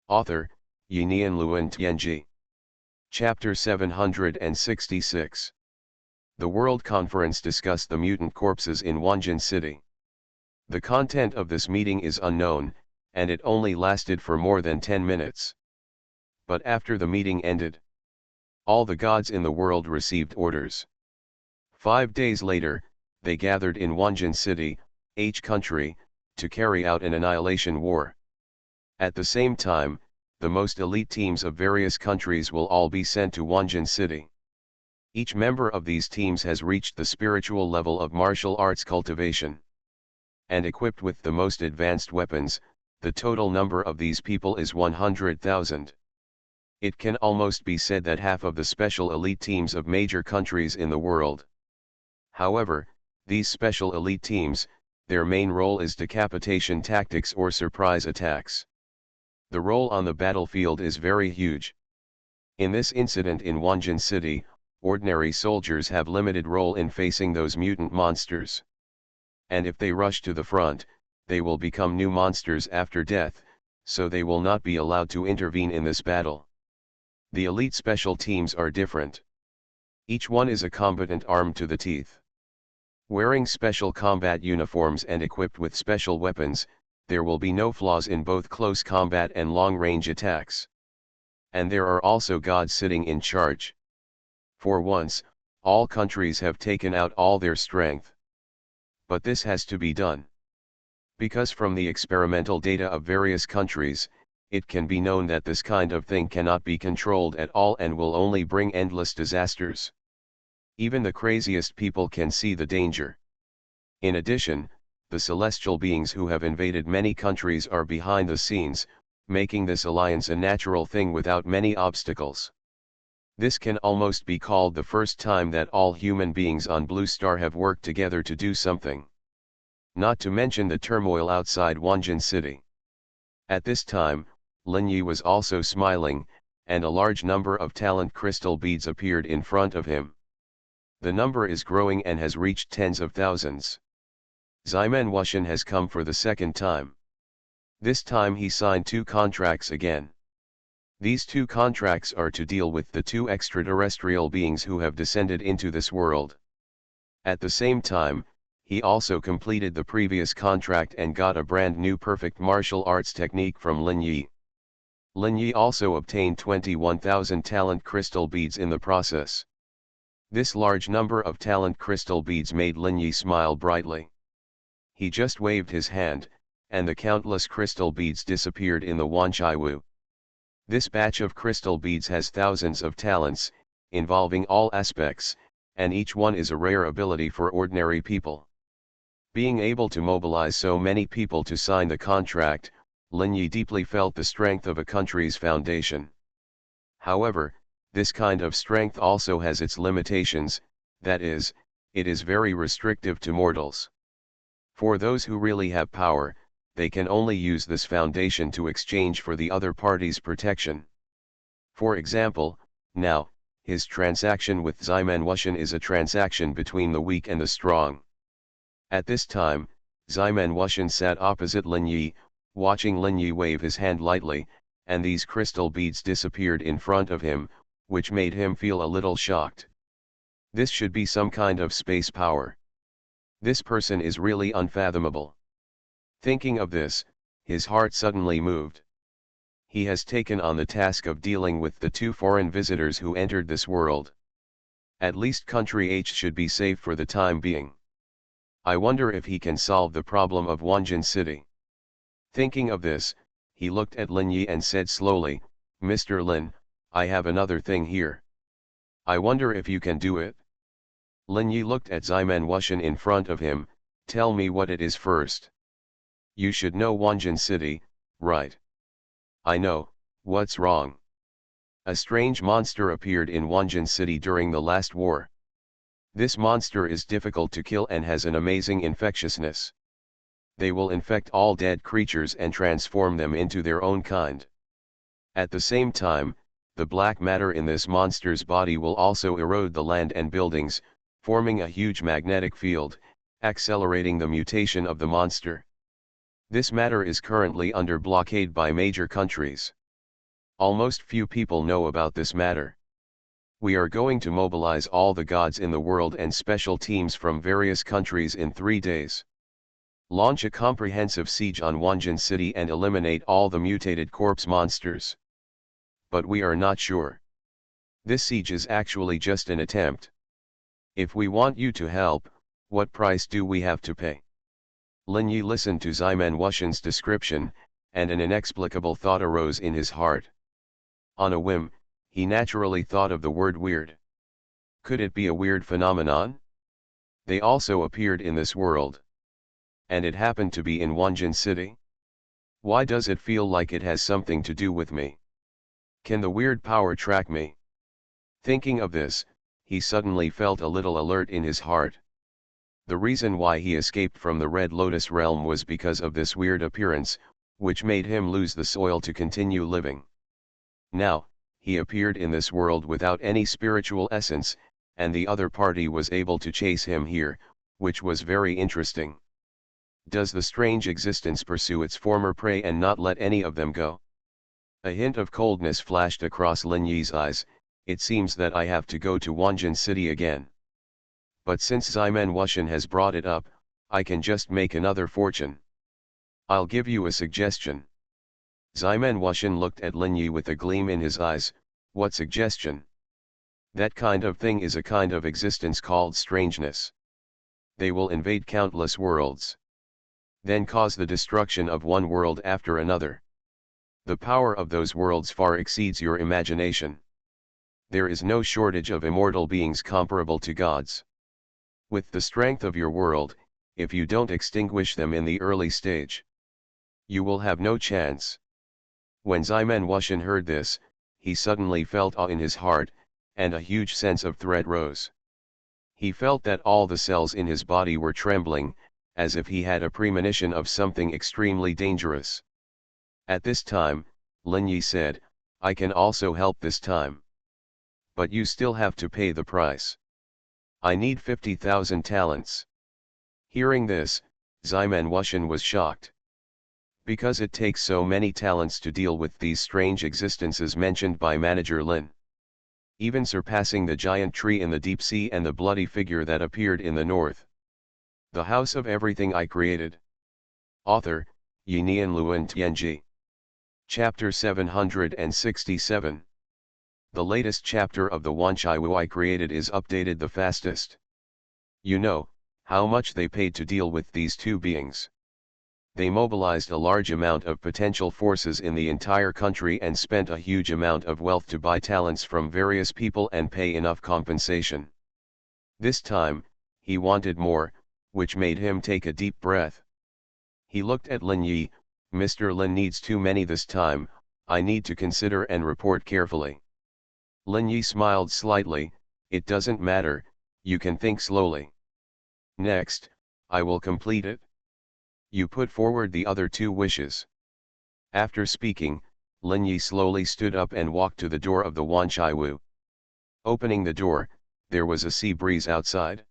Author, Yinian Luan Tianji. Chapter 766. The World Conference discussed the mutant corpses in Wanjin City. The content of this meeting is unknown, and it only lasted for more than 10 minutes. But after the meeting ended, all the gods in the world received orders. 5 days later, they gathered in Wanjin City, H country, to carry out an annihilation war. At the same time, the most elite teams of various countries will all be sent to Wanjin City. Each member of these teams has reached the spiritual level of martial arts cultivation. And equipped with the most advanced weapons, the total number of these people is 100,000. It can almost be said that half of the special elite teams of major countries in the world. However, these special elite teams, their main role is decapitation tactics or surprise attacks. The role on the battlefield is very huge. In this incident in Wanjin City, ordinary soldiers have limited role in facing those mutant monsters. And if they rush to the front, they will become new monsters after death, so they will not be allowed to intervene in this battle. The elite special teams are different. Each one is a combatant armed to the teeth. Wearing special combat uniforms and equipped with special weapons, there will be no flaws in both close combat and long-range attacks. And there are also gods sitting in charge. For once, all countries have taken out all their strength. But this has to be done. Because from the experimental data of various countries, it can be known that this kind of thing cannot be controlled at all and will only bring endless disasters. Even the craziest people can see the danger. In addition, the celestial beings who have invaded many countries are behind the scenes, making this alliance a natural thing without many obstacles. This can almost be called the first time that all human beings on Blue Star have worked together to do something. Not to mention the turmoil outside Wanjin City. At this time, Lin Yi was also smiling, and a large number of talent crystal beads appeared in front of him. The number is growing and has reached tens of thousands. Xuanhuan has come for the second time. This time he signed 2 contracts again. These 2 contracts are to deal with the 2 extraterrestrial beings who have descended into this world. At the same time, he also completed the previous contract and got a brand new perfect martial arts technique from Lin Yi. Lin Yi also obtained 21,000 talent crystal beads in the process. This large number of talent crystal beads made Lin Yi smile brightly. He just waved his hand, and the countless crystal beads disappeared in the Wanchaiwu. This batch of crystal beads has thousands of talents, involving all aspects, and each one is a rare ability for ordinary people. Being able to mobilize so many people to sign the contract, Lin Yi deeply felt the strength of a country's foundation. However, this kind of strength also has its limitations, that is, it is very restrictive to mortals. For those who really have power, they can only use this foundation to exchange for the other party's protection. For example, now, his transaction with Xuanhuan is a transaction between the weak and the strong. At this time, Xuanhuan sat opposite Lin Yi, watching Lin Yi wave his hand lightly, and these crystal beads disappeared in front of him, which made him feel a little shocked. This should be some kind of space power. This person is really unfathomable. Thinking of this, his heart suddenly moved. He has taken on the task of dealing with the 2 foreign visitors who entered this world. At least country H should be safe for the time being. I wonder if he can solve the problem of Wanjin City. Thinking of this, he looked at Lin Yi and said slowly, "Mr. Lin, I have another thing here. I wonder if you can do it? Lin Yi looked at Xuanhuan in front of him. Tell me what it is first. You should know Wanjin City, right? I know, what's wrong? A strange monster appeared in Wanjin City during the last war. This monster is difficult to kill and has an amazing infectiousness. They will infect all dead creatures and transform them into their own kind. At the same time, the black matter in this monster's body will also erode the land and buildings, forming a huge magnetic field, accelerating the mutation of the monster. This matter is currently under blockade by major countries. Almost few people know about this matter. We are going to mobilize all the gods in the world and special teams from various countries in 3 days. Launch a comprehensive siege on Wanjin City and eliminate all the mutated corpse monsters. But we are not sure. This siege is actually just an attempt. If we want you to help, what price do we have to pay? Lin Yi listened to Xuanhuan's description, and an inexplicable thought arose in his heart. On a whim, he naturally thought of the word weird. Could it be a weird phenomenon? They also appeared in this world. And it happened to be in Wanjin City? Why does it feel like it has something to do with me? Can the weird power track me? Thinking of this, he suddenly felt a little alert in his heart. The reason why he escaped from the Red Lotus realm was because of this weird appearance, which made him lose the soil to continue living. Now, he appeared in this world without any spiritual essence, and the other party was able to chase him here, which was very interesting. Does the strange existence pursue its former prey and not let any of them go? A hint of coldness flashed across Lin Yi's eyes. It seems that I have to go to Wanjin City again. But since Xuanhuan has brought it up, I can just make another fortune. I'll give you a suggestion. Xuanhuan looked at Lin Yi with a gleam in his eyes. What suggestion? That kind of thing is a kind of existence called strangeness. They will invade countless worlds. Then cause the destruction of one world after another. The power of those worlds far exceeds your imagination. There is no shortage of immortal beings comparable to gods. With the strength of your world, if you don't extinguish them in the early stage, you will have no chance. When Xuanhuan heard this, he suddenly felt awe in his heart, and a huge sense of dread rose. He felt that all the cells in his body were trembling, as if he had a premonition of something extremely dangerous. At this time, Lin Yi said, I can also help this time. But you still have to pay the price. I need 50,000 talents. Hearing this, Xuanhuan was shocked. Because it takes so many talents to deal with these strange existences mentioned by Manager Lin. Even surpassing the giant tree in the deep sea and the bloody figure that appeared in the north. The House of Everything I Created. Author, Yinian Luan Tianji. Chapter 767. The latest chapter of the Wanchaiwu I Created is updated the fastest. You know, how much they paid to deal with these two beings. They mobilized a large amount of potential forces in the entire country and spent a huge amount of wealth to buy talents from various people and pay enough compensation. This time, he wanted more, which made him take a deep breath. He looked at Lin Yi. Mr. Lin needs too many this time, I need to consider and report carefully. Lin Yi smiled slightly. It doesn't matter, you can think slowly. Next, I will complete it. You put forward the other two wishes. After speaking, Lin Yi slowly stood up and walked to the door of the Wanchaiwu. Opening the door, there was a sea breeze outside.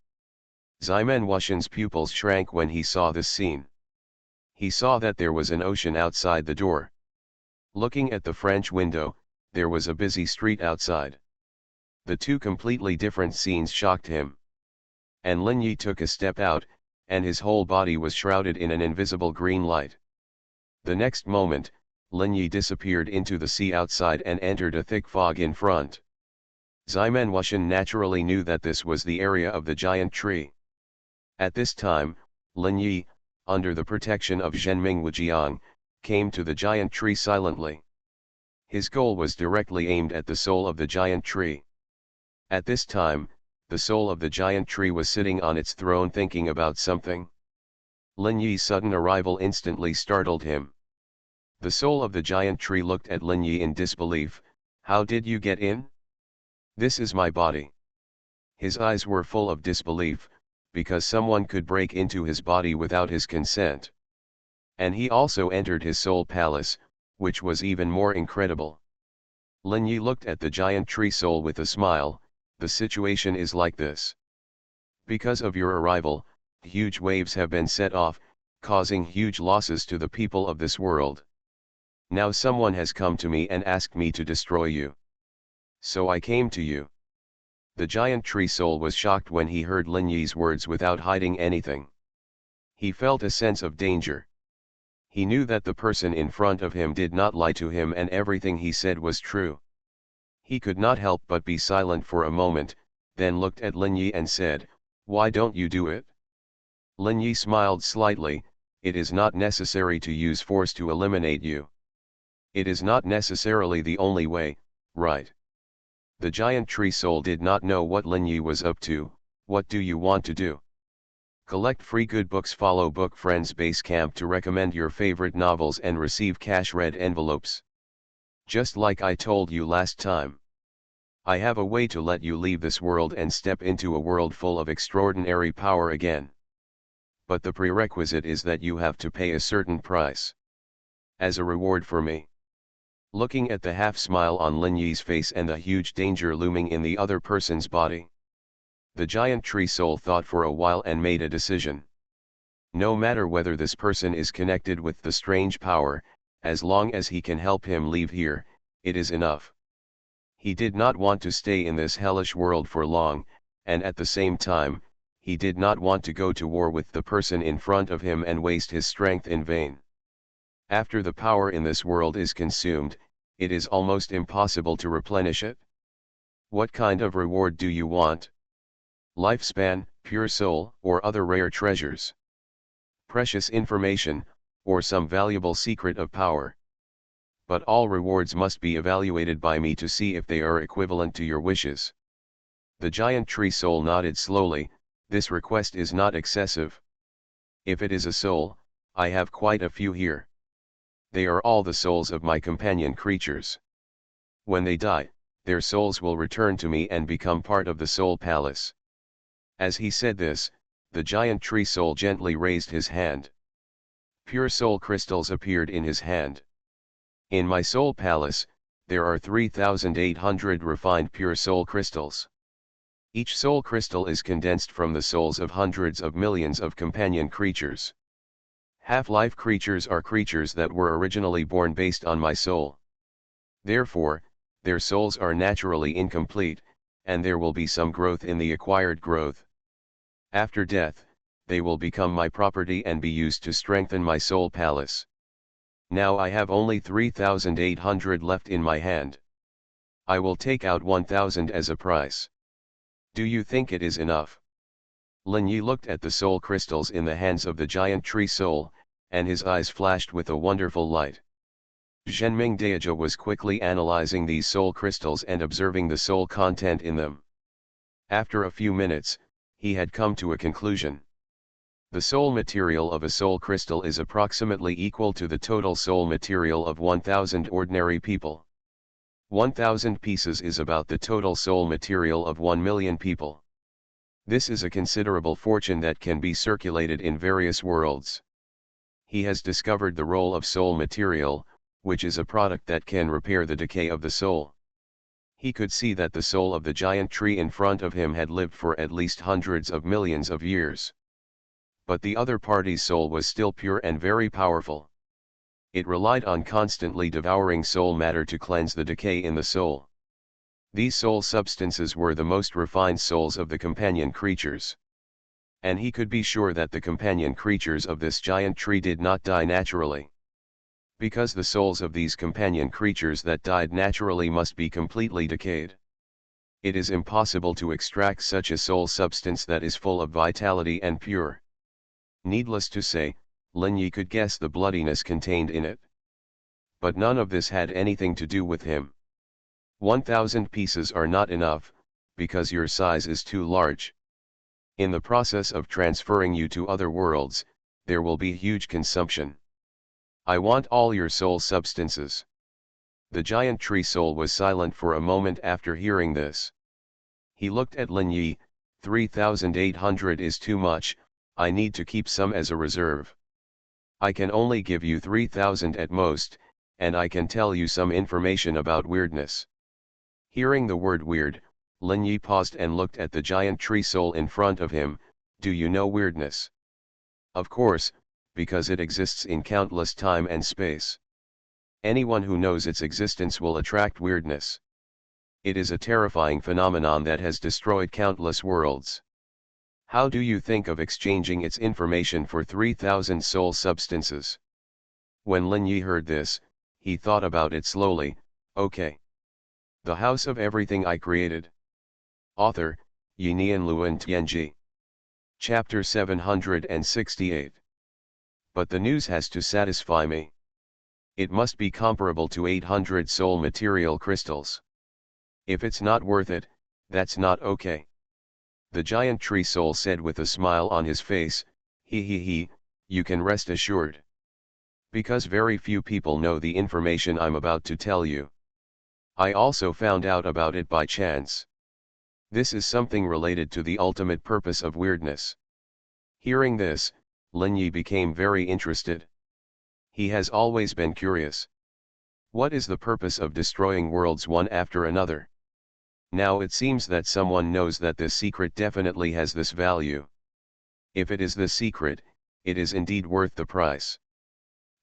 Xuanhuan's pupils shrank when he saw this scene. He saw that there was an ocean outside the door. Looking at the French window, there was a busy street outside. The two completely different scenes shocked him. And Lin Yi took a step out, and his whole body was shrouded in an invisible green light. The next moment, Lin Yi disappeared into the sea outside and entered a thick fog in front. Xuanhuan naturally knew that this was the area of the giant tree. At this time, Lin Yi, under the protection of Zhenming Wujiang, came to the giant tree silently. His goal was directly aimed at the soul of the giant tree. At this time, the soul of the giant tree was sitting on its throne thinking about something. Lin Yi's sudden arrival instantly startled him. The soul of the giant tree looked at Lin Yi in disbelief. "How did you get in? This is my body." His eyes were full of disbelief, because someone could break into his body without his consent. And he also entered his soul palace, which was even more incredible. Lin Yi looked at the giant tree soul with a smile. "The situation is like this. Because of your arrival, huge waves have been set off, causing huge losses to the people of this world. Now someone has come to me and asked me to destroy you. So I came to you." The giant tree soul was shocked when he heard Lin Yi's words without hiding anything. He felt a sense of danger. He knew that the person in front of him did not lie to him and everything he said was true. He could not help but be silent for a moment, then looked at Lin Yi and said, "Why don't you do it?" Lin Yi smiled slightly. "It is not necessary to use force to eliminate you. It is not necessarily the only way, right?" The giant tree soul did not know what Lin Yi was up to. "What do you want to do?" Collect free good books. Follow Book Friends Basecamp to recommend your favorite novels and receive cash red envelopes. Just like I told you last time, I have a way to let you leave this world and step into a world full of extraordinary power again. But the prerequisite is that you have to pay a certain price. As a reward for me. Looking at the half-smile on Lin Yi's face and the huge danger looming in the other person's body, the giant tree soul thought for a while and made a decision. No matter whether this person is connected with the strange power, as long as he can help him leave here, it is enough. He did not want to stay in this hellish world for long, and at the same time, he did not want to go to war with the person in front of him and waste his strength in vain. After the power in this world is consumed, it is almost impossible to replenish it. What kind of reward do you want? Lifespan, pure soul, or other rare treasures? Precious information, or some valuable secret of power? But all rewards must be evaluated by me to see if they are equivalent to your wishes. The giant tree soul nodded slowly. This request is not excessive. If it is a soul, I have quite a few here. They are all the souls of my companion creatures. When they die, their souls will return to me and become part of the soul palace. As he said this, the giant tree soul gently raised his hand. Pure soul crystals appeared in his hand. In my soul palace, there are 3,800 refined pure soul crystals. Each soul crystal is condensed from the souls of hundreds of millions of companion creatures. Half-life creatures are creatures that were originally born based on my soul. Therefore, their souls are naturally incomplete, and there will be some growth in the acquired growth. After death, they will become my property and be used to strengthen my soul palace. Now I have only 3,800 left in my hand. I will take out 1,000 as a price. Do you think it is enough? Lin Yi looked at the soul crystals in the hands of the giant tree soul, and his eyes flashed with a wonderful light. Zhenming Daija was quickly analyzing these soul crystals and observing the soul content in them. After a few minutes, he had come to a conclusion. The soul material of a soul crystal is approximately equal to the total soul material of 1,000 ordinary people. 1,000 pieces is about the total soul material of 1 million people. This is a considerable fortune that can be circulated in various worlds. He has discovered the role of soul material, which is a product that can repair the decay of the soul. He could see that the soul of the giant tree in front of him had lived for at least hundreds of millions of years. But the other party's soul was still pure and very powerful. It relied on constantly devouring soul matter to cleanse the decay in the soul. These soul substances were the most refined souls of the companion creatures. And he could be sure that the companion creatures of this giant tree did not die naturally. Because the souls of these companion creatures that died naturally must be completely decayed. It is impossible to extract such a soul substance that is full of vitality and pure. Needless to say, Lin Yi could guess the bloodiness contained in it. But none of this had anything to do with him. 1,000 pieces are not enough, because your size is too large. In the process of transferring you to other worlds, there will be huge consumption. I want all your soul substances. The giant tree soul was silent for a moment after hearing this. He looked at Lin Yi. 3,800 is too much, I need to keep some as a reserve. I can only give you 3,000 at most, and I can tell you some information about weirdness. Hearing the word weird, Lin Yi paused and looked at the giant tree soul in front of him. Do you know weirdness? Of course, because it exists in countless time and space. Anyone who knows its existence will attract weirdness. It is a terrifying phenomenon that has destroyed countless worlds. How do you think of exchanging its information for 3,000 soul substances? When Lin Yi heard this, he thought about it slowly. Okay. The House of Everything I Created. Author, Yinian Luan Tianji. Chapter 768. But the news has to satisfy me. It must be comparable to 800 soul material crystals. If it's not worth it, that's not okay. The giant tree soul said with a smile on his face, he, you can rest assured. Because very few people know the information I'm about to tell you. I also found out about it by chance. This is something related to the ultimate purpose of weirdness. Hearing this, Lin Yi became very interested. He has always been curious. What is the purpose of destroying worlds one after another? Now it seems that someone knows that this secret definitely has this value. If it is the secret, it is indeed worth the price.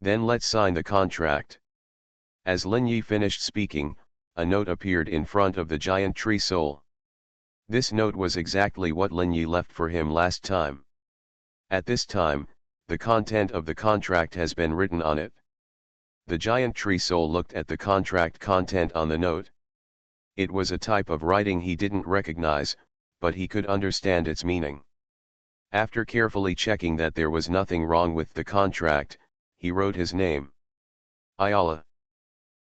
Then let's sign the contract. As Lin Yi finished speaking, a note appeared in front of the giant tree soul. This note was exactly what Lin Yi left for him last time. At this time, the content of the contract has been written on it. The giant tree soul looked at the contract content on the note. It was a type of writing he didn't recognize, but he could understand its meaning. After carefully checking that there was nothing wrong with the contract, he wrote his name. Ayala.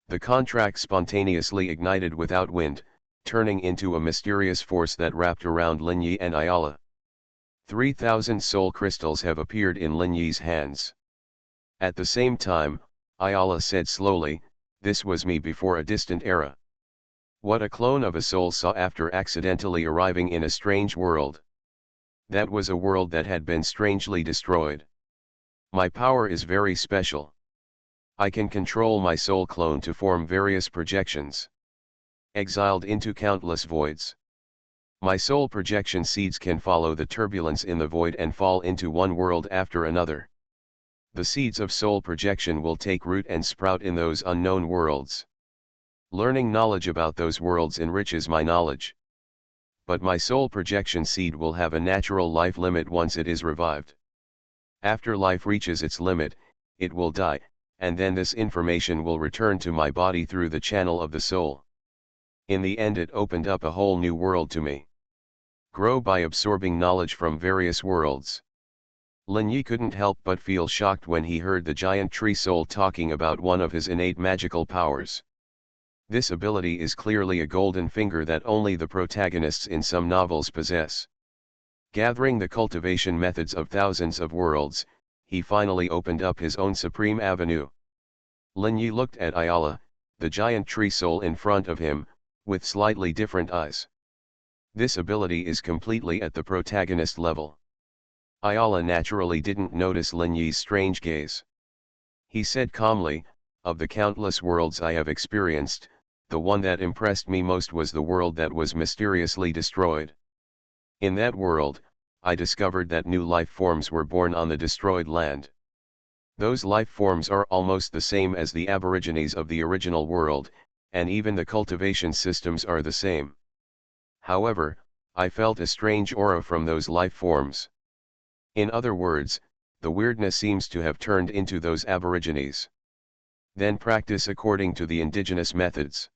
The contract spontaneously ignited without wind, turning into a mysterious force that wrapped around Lin Yi and Ayala. 3,000 soul crystals have appeared in Lin Yi's hands. At the same time, Ayala said slowly, this was me before a distant era. What a clone of a soul saw after accidentally arriving in a strange world. That was a world that had been strangely destroyed. My power is very special. I can control my soul clone to form various projections. Exiled into countless voids. My soul projection seeds can follow the turbulence in the void and fall into one world after another. The seeds of soul projection will take root and sprout in those unknown worlds. Learning knowledge about those worlds enriches my knowledge. But my soul projection seed will have a natural life limit once it is revived. After life reaches its limit, it will die, and then this information will return to my body through the channel of the soul. In the end it opened up a whole new world to me. Grow by absorbing knowledge from various worlds. Lin Yi couldn't help but feel shocked when he heard the giant tree soul talking about one of his innate magical powers. This ability is clearly a golden finger that only the protagonists in some novels possess. Gathering the cultivation methods of thousands of worlds, he finally opened up his own supreme avenue. Lin Yi looked at Ayala, the giant tree soul in front of him, with slightly different eyes. This ability is completely at the protagonist level. Ayala naturally didn't notice Lin Yi's strange gaze. He said calmly, of the countless worlds I have experienced, the one that impressed me most was the world that was mysteriously destroyed. In that world, I discovered that new life forms were born on the destroyed land. Those life forms are almost the same as the aborigines of the original world, and even the cultivation systems are the same. However, I felt a strange aura from those life forms. In other words, the weirdness seems to have turned into those aborigines. Then practice according to the indigenous methods.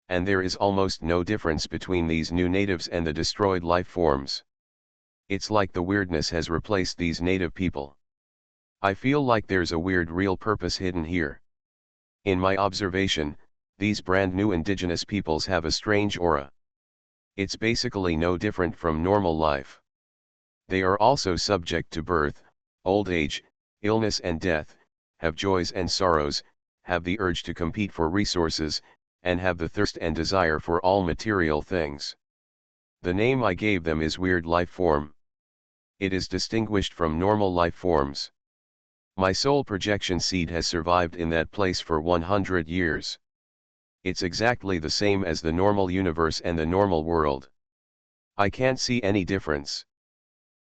And there is almost no difference between these new natives and the destroyed life forms. It's like the weirdness has replaced these native people. I feel like there's a weird real purpose hidden here. In my observation, these brand new indigenous peoples have a strange aura. It's basically no different from normal life. They are also subject to birth, old age, illness and death, have joys and sorrows, have the urge to compete for resources, and have the thirst and desire for all material things. The name I gave them is weird life form. It is distinguished from normal life forms. My soul projection seed has survived in that place for 100 years. It's exactly the same as the normal universe and the normal world. I can't see any difference.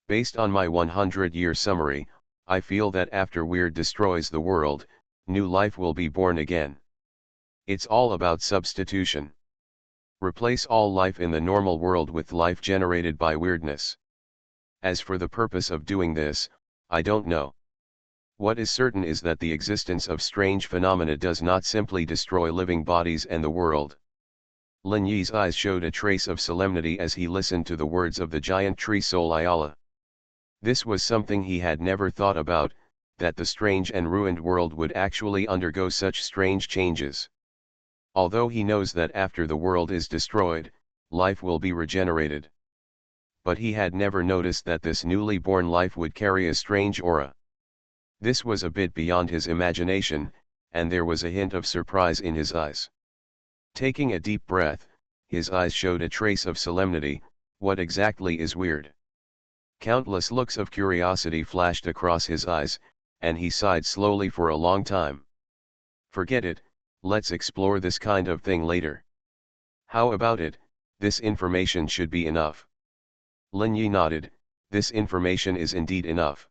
Based on my 100-year summary, I feel that after Weird destroys the world, new life will be born again. It's all about substitution. Replace all life in the normal world with life generated by weirdness. As for the purpose of doing this, I don't know. What is certain is that the existence of strange phenomena does not simply destroy living bodies and the world. Lin Yi's eyes showed a trace of solemnity as he listened to the words of the giant tree soul Ayala. This was something he had never thought about, that the strange and ruined world would actually undergo such strange changes. Although he knows that after the world is destroyed, life will be regenerated. But he had never noticed that this newly born life would carry a strange aura. This was a bit beyond his imagination, and there was a hint of surprise in his eyes. Taking a deep breath, his eyes showed a trace of solemnity. What exactly is weird? Countless looks of curiosity flashed across his eyes, and he sighed slowly for a long time. Forget it, let's explore this kind of thing later. How about it? This information should be enough. Lin Yi nodded. This information is indeed enough.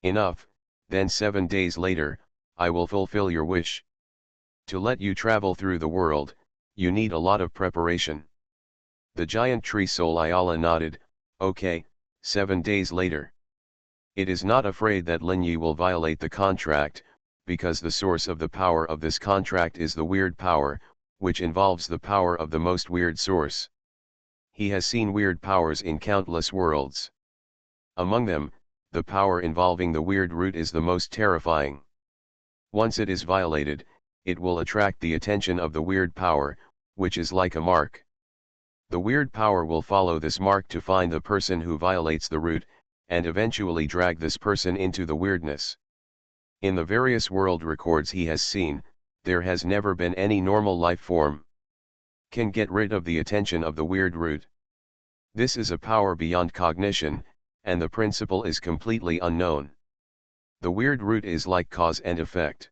Enough. Then 7 days later, I will fulfill your wish. To let you travel through the world, you need a lot of preparation. The giant tree soul Ayala nodded. Okay, 7 days later. It is not afraid that Lin Yi will violate the contract, because the source of the power of this contract is the weird power, which involves the power of the most weird source. He has seen weird powers in countless worlds. Among them, the power involving the weird root is the most terrifying. Once it is violated, it will attract the attention of the weird power, which is like a mark. The weird power will follow this mark to find the person who violates the root, and eventually drag this person into the weirdness. In the various world records he has seen, there has never been any normal life form can get rid of the attention of the weird root. This is a power beyond cognition, and the principle is completely unknown. The weird root is like cause and effect.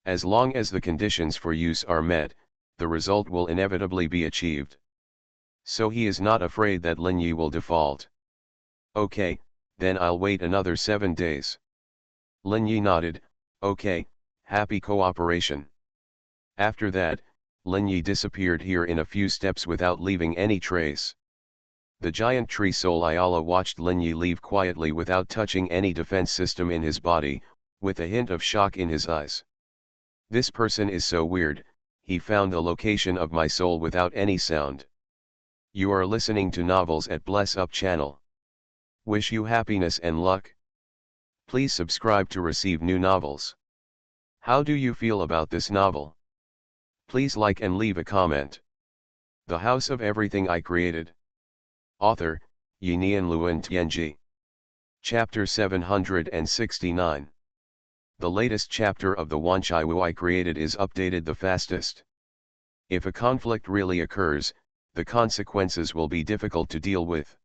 As long as the conditions for use are met, the result will inevitably be achieved. So he is not afraid that Lin Yi will default. Okay, then I'll wait another 7 days. Lin Yi nodded. Okay, happy cooperation. After that, Lin Yi disappeared here in a few steps without leaving any trace. The giant tree soul Ayala watched Lin Yi leave quietly without touching any defense system in his body, with a hint of shock in his eyes. This person is so weird, he found the location of my soul without any sound. You are listening to Novels at Bless Up channel. Wish you happiness and luck. Please subscribe to receive new novels. How do you feel about this novel? Please like and leave a comment. The House of Everything I Created. Author, Yinian Luan Tianji. Chapter 769. The latest chapter of the Wanchai I Created is updated the fastest. If a conflict really occurs, the consequences will be difficult to deal with.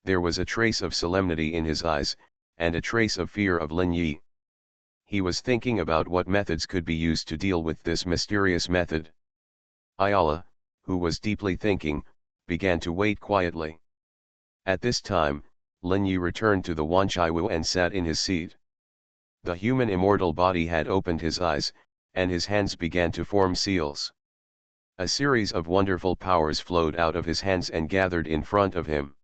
There was a trace of solemnity in his eyes, and a trace of fear of Lin Yi. He was thinking about what methods could be used to deal with this mysterious method. Ayala, who was deeply thinking, began to wait quietly. At this time, Lin Yi returned to the Wanchai and sat in his seat. The human immortal body had opened his eyes, and his hands began to form seals. A series of wonderful powers flowed out of his hands and gathered in front of him.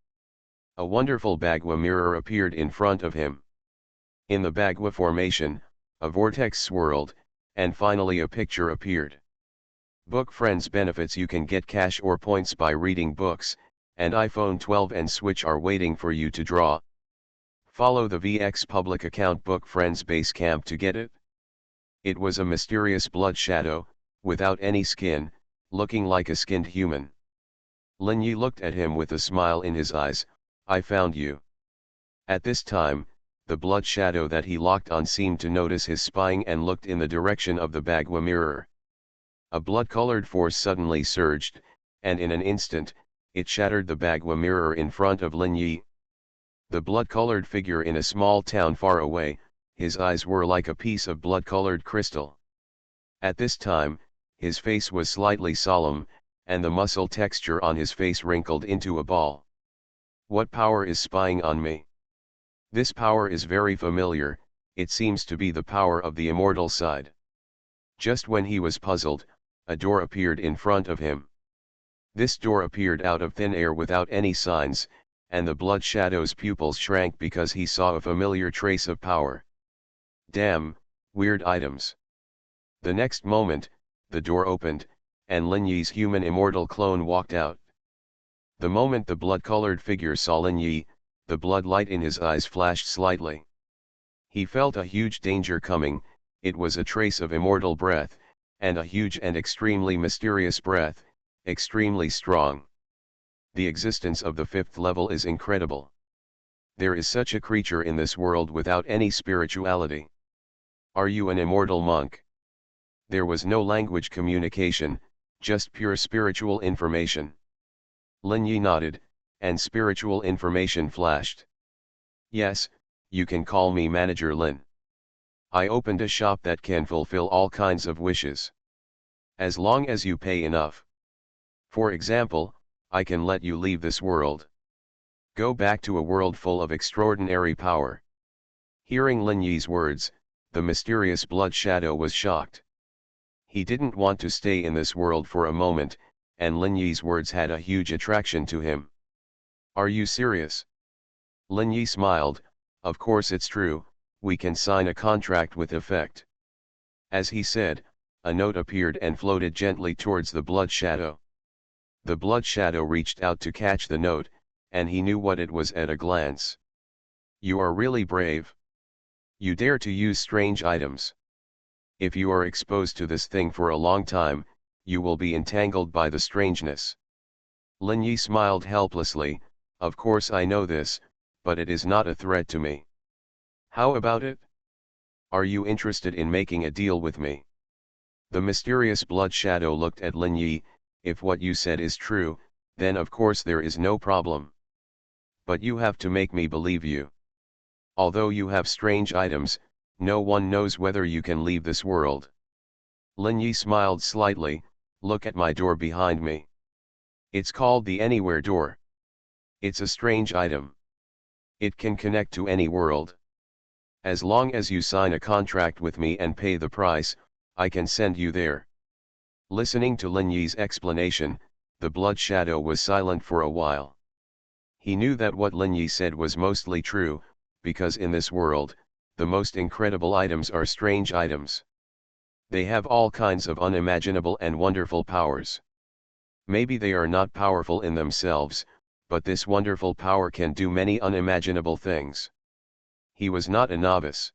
A wonderful Bagua mirror appeared in front of him. In the Bagua formation, a vortex swirled, and finally a picture appeared. Book Friends benefits: you can get cash or points by reading books, and iPhone 12 and Switch are waiting for you to draw. Follow the VX public account Book Friends Basecamp to get it. It was a mysterious blood shadow, without any skin, looking like a skinned human. Lin Yi looked at him with a smile in his eyes. I found you. At this time, the blood shadow that he locked on seemed to notice his spying and looked in the direction of the Bagua mirror. A blood-colored force suddenly surged, and in an instant, it shattered the Bagua mirror in front of Lin Yi. The blood-colored figure in a small town far away, his eyes were like a piece of blood-colored crystal. At this time, his face was slightly solemn, and the muscle texture on his face wrinkled into a ball. What power is spying on me? This power is very familiar, it seems to be the power of the immortal side. Just when he was puzzled, a door appeared in front of him. This door appeared out of thin air without any signs, and the blood shadow's pupils shrank because he saw a familiar trace of power. Damn, weird items. The next moment, the door opened, and Lin Yi's human immortal clone walked out. The moment the blood-colored figure saw Lin Yi, the blood light in his eyes flashed slightly. He felt a huge danger coming. It was a trace of immortal breath, and a huge and extremely mysterious breath, extremely strong. The existence of the fifth level is incredible. There is such a creature in this world without any spirituality. Are you an immortal monk? There was no language communication, just pure spiritual information. Lin Yi nodded, and spiritual information flashed. Yes, you can call me Manager Lin. I opened a shop that can fulfill all kinds of wishes. As long as you pay enough. For example, I can let you leave this world. Go back to a world full of extraordinary power. Hearing Lin Yi's words, the mysterious blood shadow was shocked. He didn't want to stay in this world for a moment, and Lin Yi's words had a huge attraction to him. Are you serious? Lin Yi smiled. Of course it's true, we can sign a contract with effect. As he said, a note appeared and floated gently towards the blood shadow. The blood shadow reached out to catch the note, and he knew what it was at a glance. You are really brave. You dare to use strange items. If you are exposed to this thing for a long time, you will be entangled by the strangeness. Lin Yi smiled helplessly. Of course I know this, but it is not a threat to me. How about it? Are you interested in making a deal with me? The mysterious blood shadow looked at Lin Yi. If what you said is true, then of course there is no problem. But you have to make me believe you. Although you have strange items, no one knows whether you can leave this world. Lin Yi smiled slightly. Look at my door behind me. It's called the Anywhere door. It's a strange item. It can connect to any world. As long as you sign a contract with me and pay the price, I can send you there. Listening to Lin Yi's explanation, the blood shadow was silent for a while. He knew that what Lin Yi said was mostly true, because in this world, the most incredible items are strange items. They have all kinds of unimaginable and wonderful powers. Maybe they are not powerful in themselves, but this wonderful power can do many unimaginable things. He was not a novice.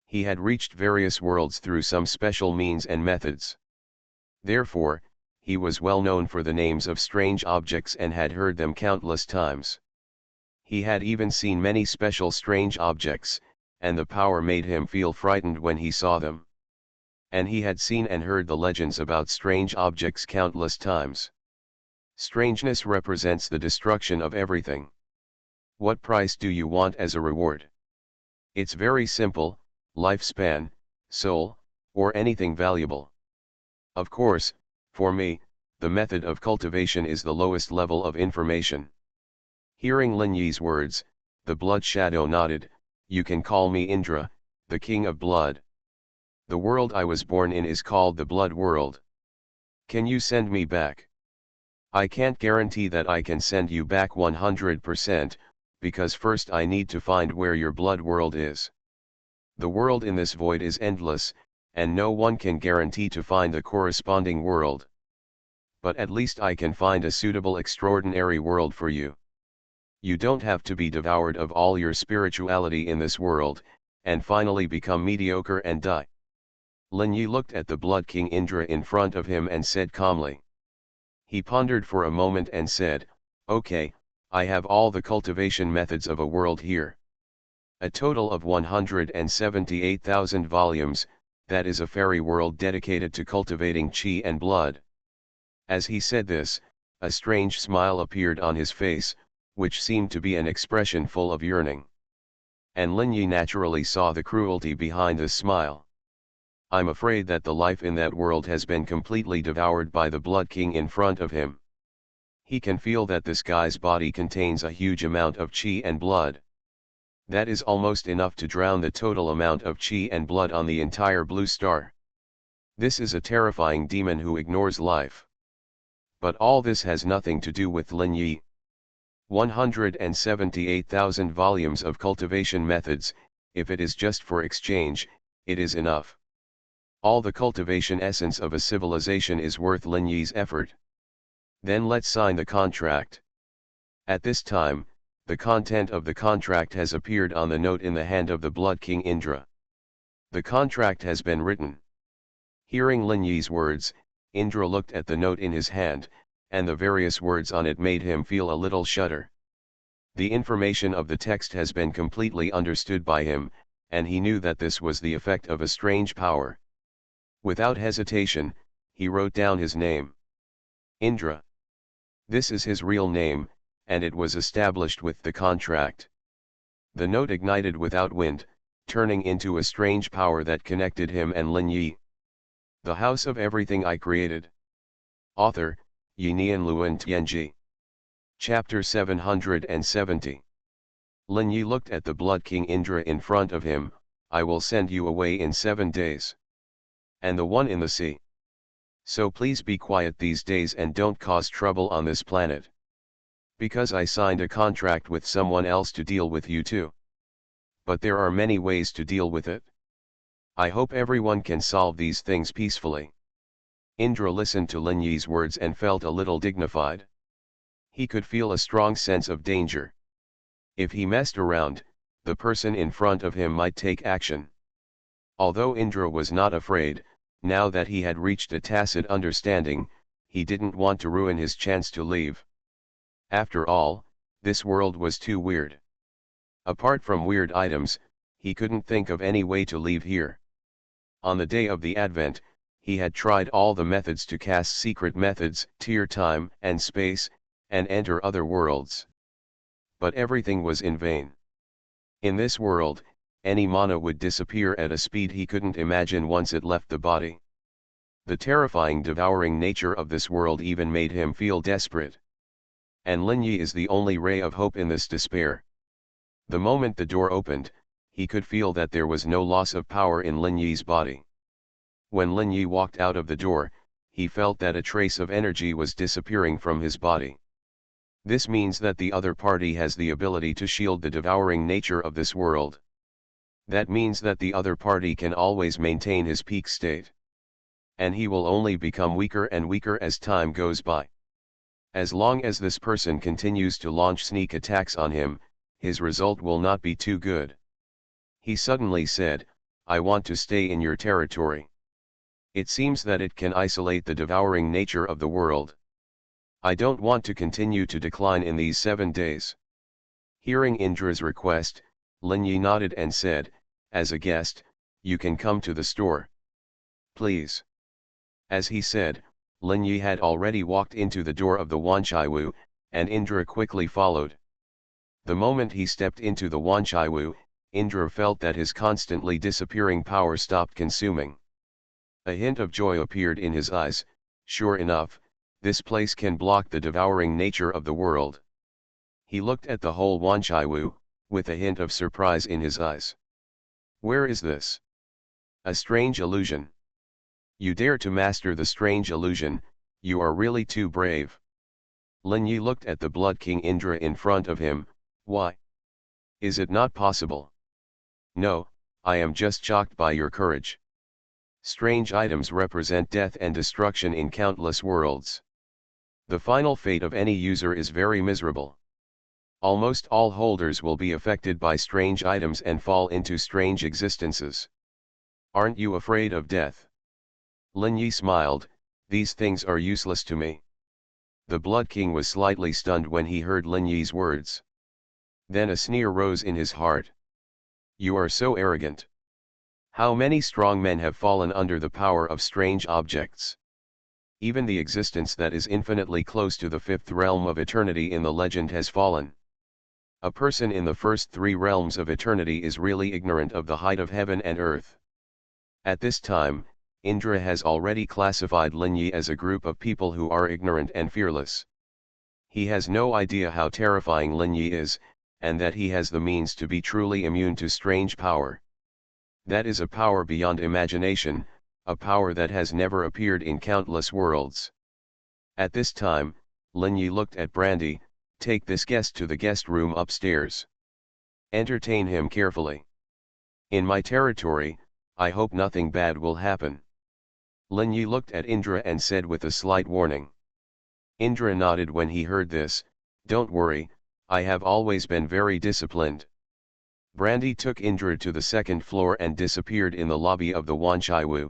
He had reached various worlds through some special means and methods. Therefore, he was well known for the names of strange objects and had heard them countless times. He had even seen many special strange objects, and the power made him feel frightened when he saw them. And he had seen and heard the legends about strange objects countless times. Strangeness represents the destruction of everything. What price do you want as a reward? It's very simple: lifespan, soul, or anything valuable. Of course, for me, the method of cultivation is the lowest level of information. Hearing Lin Yi's words, the blood shadow nodded. You can call me Indra, the king of blood. The world I was born in is called the blood world. Can you send me back? I can't guarantee that I can send you back 100%, because first I need to find where your blood world is. The world in this void is endless, and no one can guarantee to find the corresponding world. But at least I can find a suitable extraordinary world for you. You don't have to be devoured of all your spirituality in this world, and finally become mediocre and die. Lin Yi looked at the Blood King Indra in front of him and said calmly. He pondered for a moment and said, "Okay, I have all the cultivation methods of a world here. A total of 178,000 volumes, that is a fairy world dedicated to cultivating qi and blood." As he said this, a strange smile appeared on his face, which seemed to be an expression full of yearning. And Lin Yi naturally saw the cruelty behind this smile. "I'm afraid that the life in that world has been completely devoured by the Blood King in front of him. He can feel that this guy's body contains a huge amount of qi and blood. That is almost enough to drown the total amount of qi and blood on the entire blue star. This is a terrifying demon who ignores life." But all this has nothing to do with Lin Yi. 178,000 volumes of cultivation methods, if it is just for exchange, it is enough. All the cultivation essence of a civilization is worth Lin Yi's effort. Then let's sign the contract. At this time, the content of the contract has appeared on the note in the hand of the Blood King Indra. The contract has been written. Hearing Lin Yi's words, Indra looked at the note in his hand, and the various words on it made him feel a little shudder. The information of the text has been completely understood by him, and he knew that this was the effect of a strange power. Without hesitation, he wrote down his name. Indra. This is his real name, and it was established with the contract. The note ignited without wind, turning into a strange power that connected him and Lin Yi. The House of Everything I Created. Author, Yinian Luan Tianji. Chapter 770. Lin Yi looked at the Blood King Indra in front of him. "I will send you away in 7 days. And the one in the sea. So please be quiet these days and don't cause trouble on this planet. Because I signed a contract with someone else to deal with you too. But there are many ways to deal with it. I hope everyone can solve these things peacefully." Indra listened to Lin Yi's words and felt a little dignified. He could feel a strong sense of danger. If he messed around, the person in front of him might take action. Although Indra was not afraid, now that he had reached a tacit understanding, he didn't want to ruin his chance to leave. After all, this world was too weird. Apart from weird items, he couldn't think of any way to leave here. On the day of the advent, he had tried all the methods to cast secret methods, tier time and space, and enter other worlds. But everything was in vain. In this world, any mana would disappear at a speed he couldn't imagine once it left the body. The terrifying devouring nature of this world even made him feel desperate. And Lin Yi is the only ray of hope in this despair. The moment the door opened, he could feel that there was no loss of power in Lin Yi's body. When Lin Yi walked out of the door, he felt that a trace of energy was disappearing from his body. This means that the other party has the ability to shield the devouring nature of this world. That means that the other party can always maintain his peak state. And he will only become weaker and weaker as time goes by. As long as this person continues to launch sneak attacks on him, his result will not be too good. He suddenly said, "I want to stay in your territory. It seems that it can isolate the devouring nature of the world. I don't want to continue to decline in these 7 days." Hearing Indra's request, Lin Yi nodded and said, "As a guest, you can come to the store. Please." As he said, Lin Yi had already walked into the door of the Wanchaiwu, and Indra quickly followed. The moment he stepped into the Wanchaiwu, Indra felt that his constantly disappearing power stopped consuming. A hint of joy appeared in his eyes. Sure enough, this place can block the devouring nature of the world. He looked at the whole Wanchaiwu, with a hint of surprise in his eyes. Where is this? A strange illusion. You dare to master the strange illusion, you are really too brave. Lin Yi looked at the Blood King Indra in front of him. Why? Is it not possible? No, I am just shocked by your courage. Strange items represent death and destruction in countless worlds. The final fate of any user is very miserable. Almost all holders will be affected by strange items and fall into strange existences. Aren't you afraid of death? Lin Yi smiled. These things are useless to me. The Blood King was slightly stunned when he heard Lin Yi's words. Then a sneer rose in his heart. You are so arrogant. How many strong men have fallen under the power of strange objects? Even the existence that is infinitely close to the fifth realm of eternity in the legend has fallen. A person in the first three realms of eternity is really ignorant of the height of heaven and earth. At this time, Indra has already classified Lin Yi as a group of people who are ignorant and fearless. He has no idea how terrifying Lin Yi is, and that he has the means to be truly immune to strange power. That is a power beyond imagination, a power that has never appeared in countless worlds. At this time, Lin Yi looked at Brandy. Take this guest to the guest room upstairs. Entertain him carefully. In my territory, I hope nothing bad will happen. Lin Yi looked at Indra and said with a slight warning. Indra nodded when he heard this. Don't worry, I have always been very disciplined. Brandy took Indra to the second floor and disappeared in the lobby of the Wanchaiwu.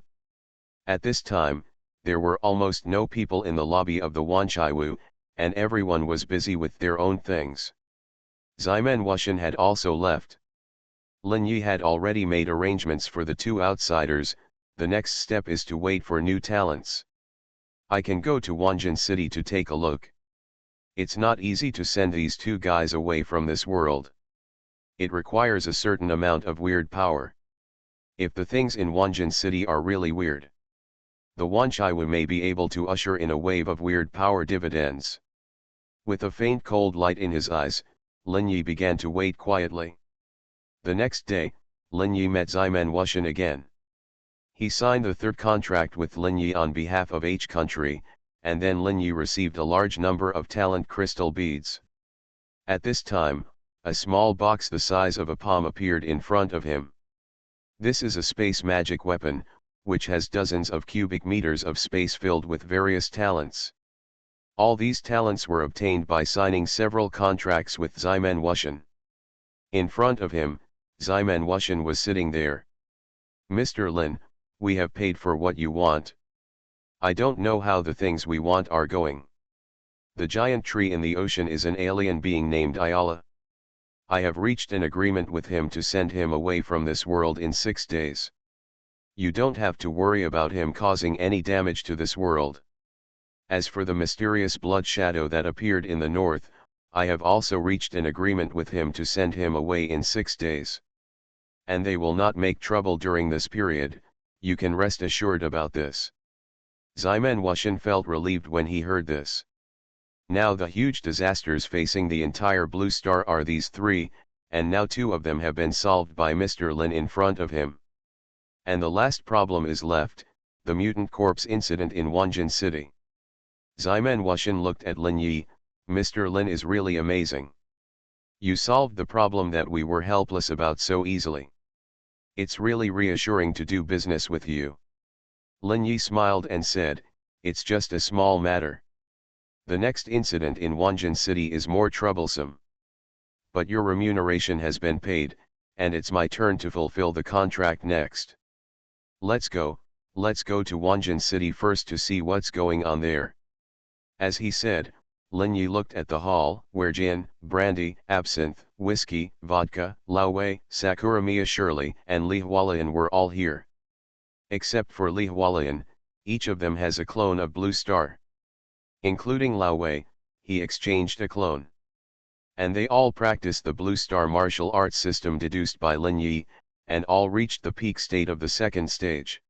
At this time, there were almost no people in the lobby of the Wanchaiwu, and everyone was busy with their own things. Ximen Wuxian had also left. Lin Yi had already made arrangements for the two outsiders. The next step is to wait for new talents. I can go to Wanjin City to take a look. It's not easy to send these two guys away from this world. It requires a certain amount of weird power. If the things in Wanjin City are really weird, the Wanchaiwu may be able to usher in a wave of weird power dividends. With a faint cold light in his eyes, Lin Yi began to wait quietly. The next day, Lin Yi met Ximen Wuxian again. He signed the third contract with Lin Yi on behalf of H country, and then Lin Yi received a large number of talent crystal beads. At this time, a small box the size of a palm appeared in front of him. This is a space magic weapon, which has dozens of cubic meters of space filled with various talents. All these talents were obtained by signing several contracts with Ximen Wuxian. In front of him, Ximen Wuxian was sitting there. Mr. Lin, we have paid for what you want. I don't know how the things we want are going. The giant tree in the ocean is an alien being named Ayala. I have reached an agreement with him to send him away from this world in 6 days. You don't have to worry about him causing any damage to this world. As for the mysterious blood shadow that appeared in the north, I have also reached an agreement with him to send him away in 6 days. And they will not make trouble during this period, you can rest assured about this. Ximen Wuxian felt relieved when he heard this. Now the huge disasters facing the entire Blue Star are these three, and now 2 of them have been solved by Mr. Lin in front of him. And the last problem is left, the mutant corpse incident in Wanjin City. Ximen Wuxian looked at Lin Yi. Mr. Lin is really amazing. You solved the problem that we were helpless about so easily. It's really reassuring to do business with you. Lin Yi smiled and said, it's just a small matter. The next incident in Wanjin City is more troublesome. But your remuneration has been paid, and it's my turn to fulfill the contract next. Let's go to Wanjin City first to see what's going on there. As he said, Lin Yi looked at the hall, where gin, brandy, absinthe, whiskey, vodka, Laowei, Sakuramiya Shirley, and Li Hualian were all here. Except for Li Hualian, each of them has a clone of Blue Star. Including Laowei, he exchanged a clone. And they all practiced the Blue Star martial arts system deduced by Lin Yi, and all reached the peak state of the second stage.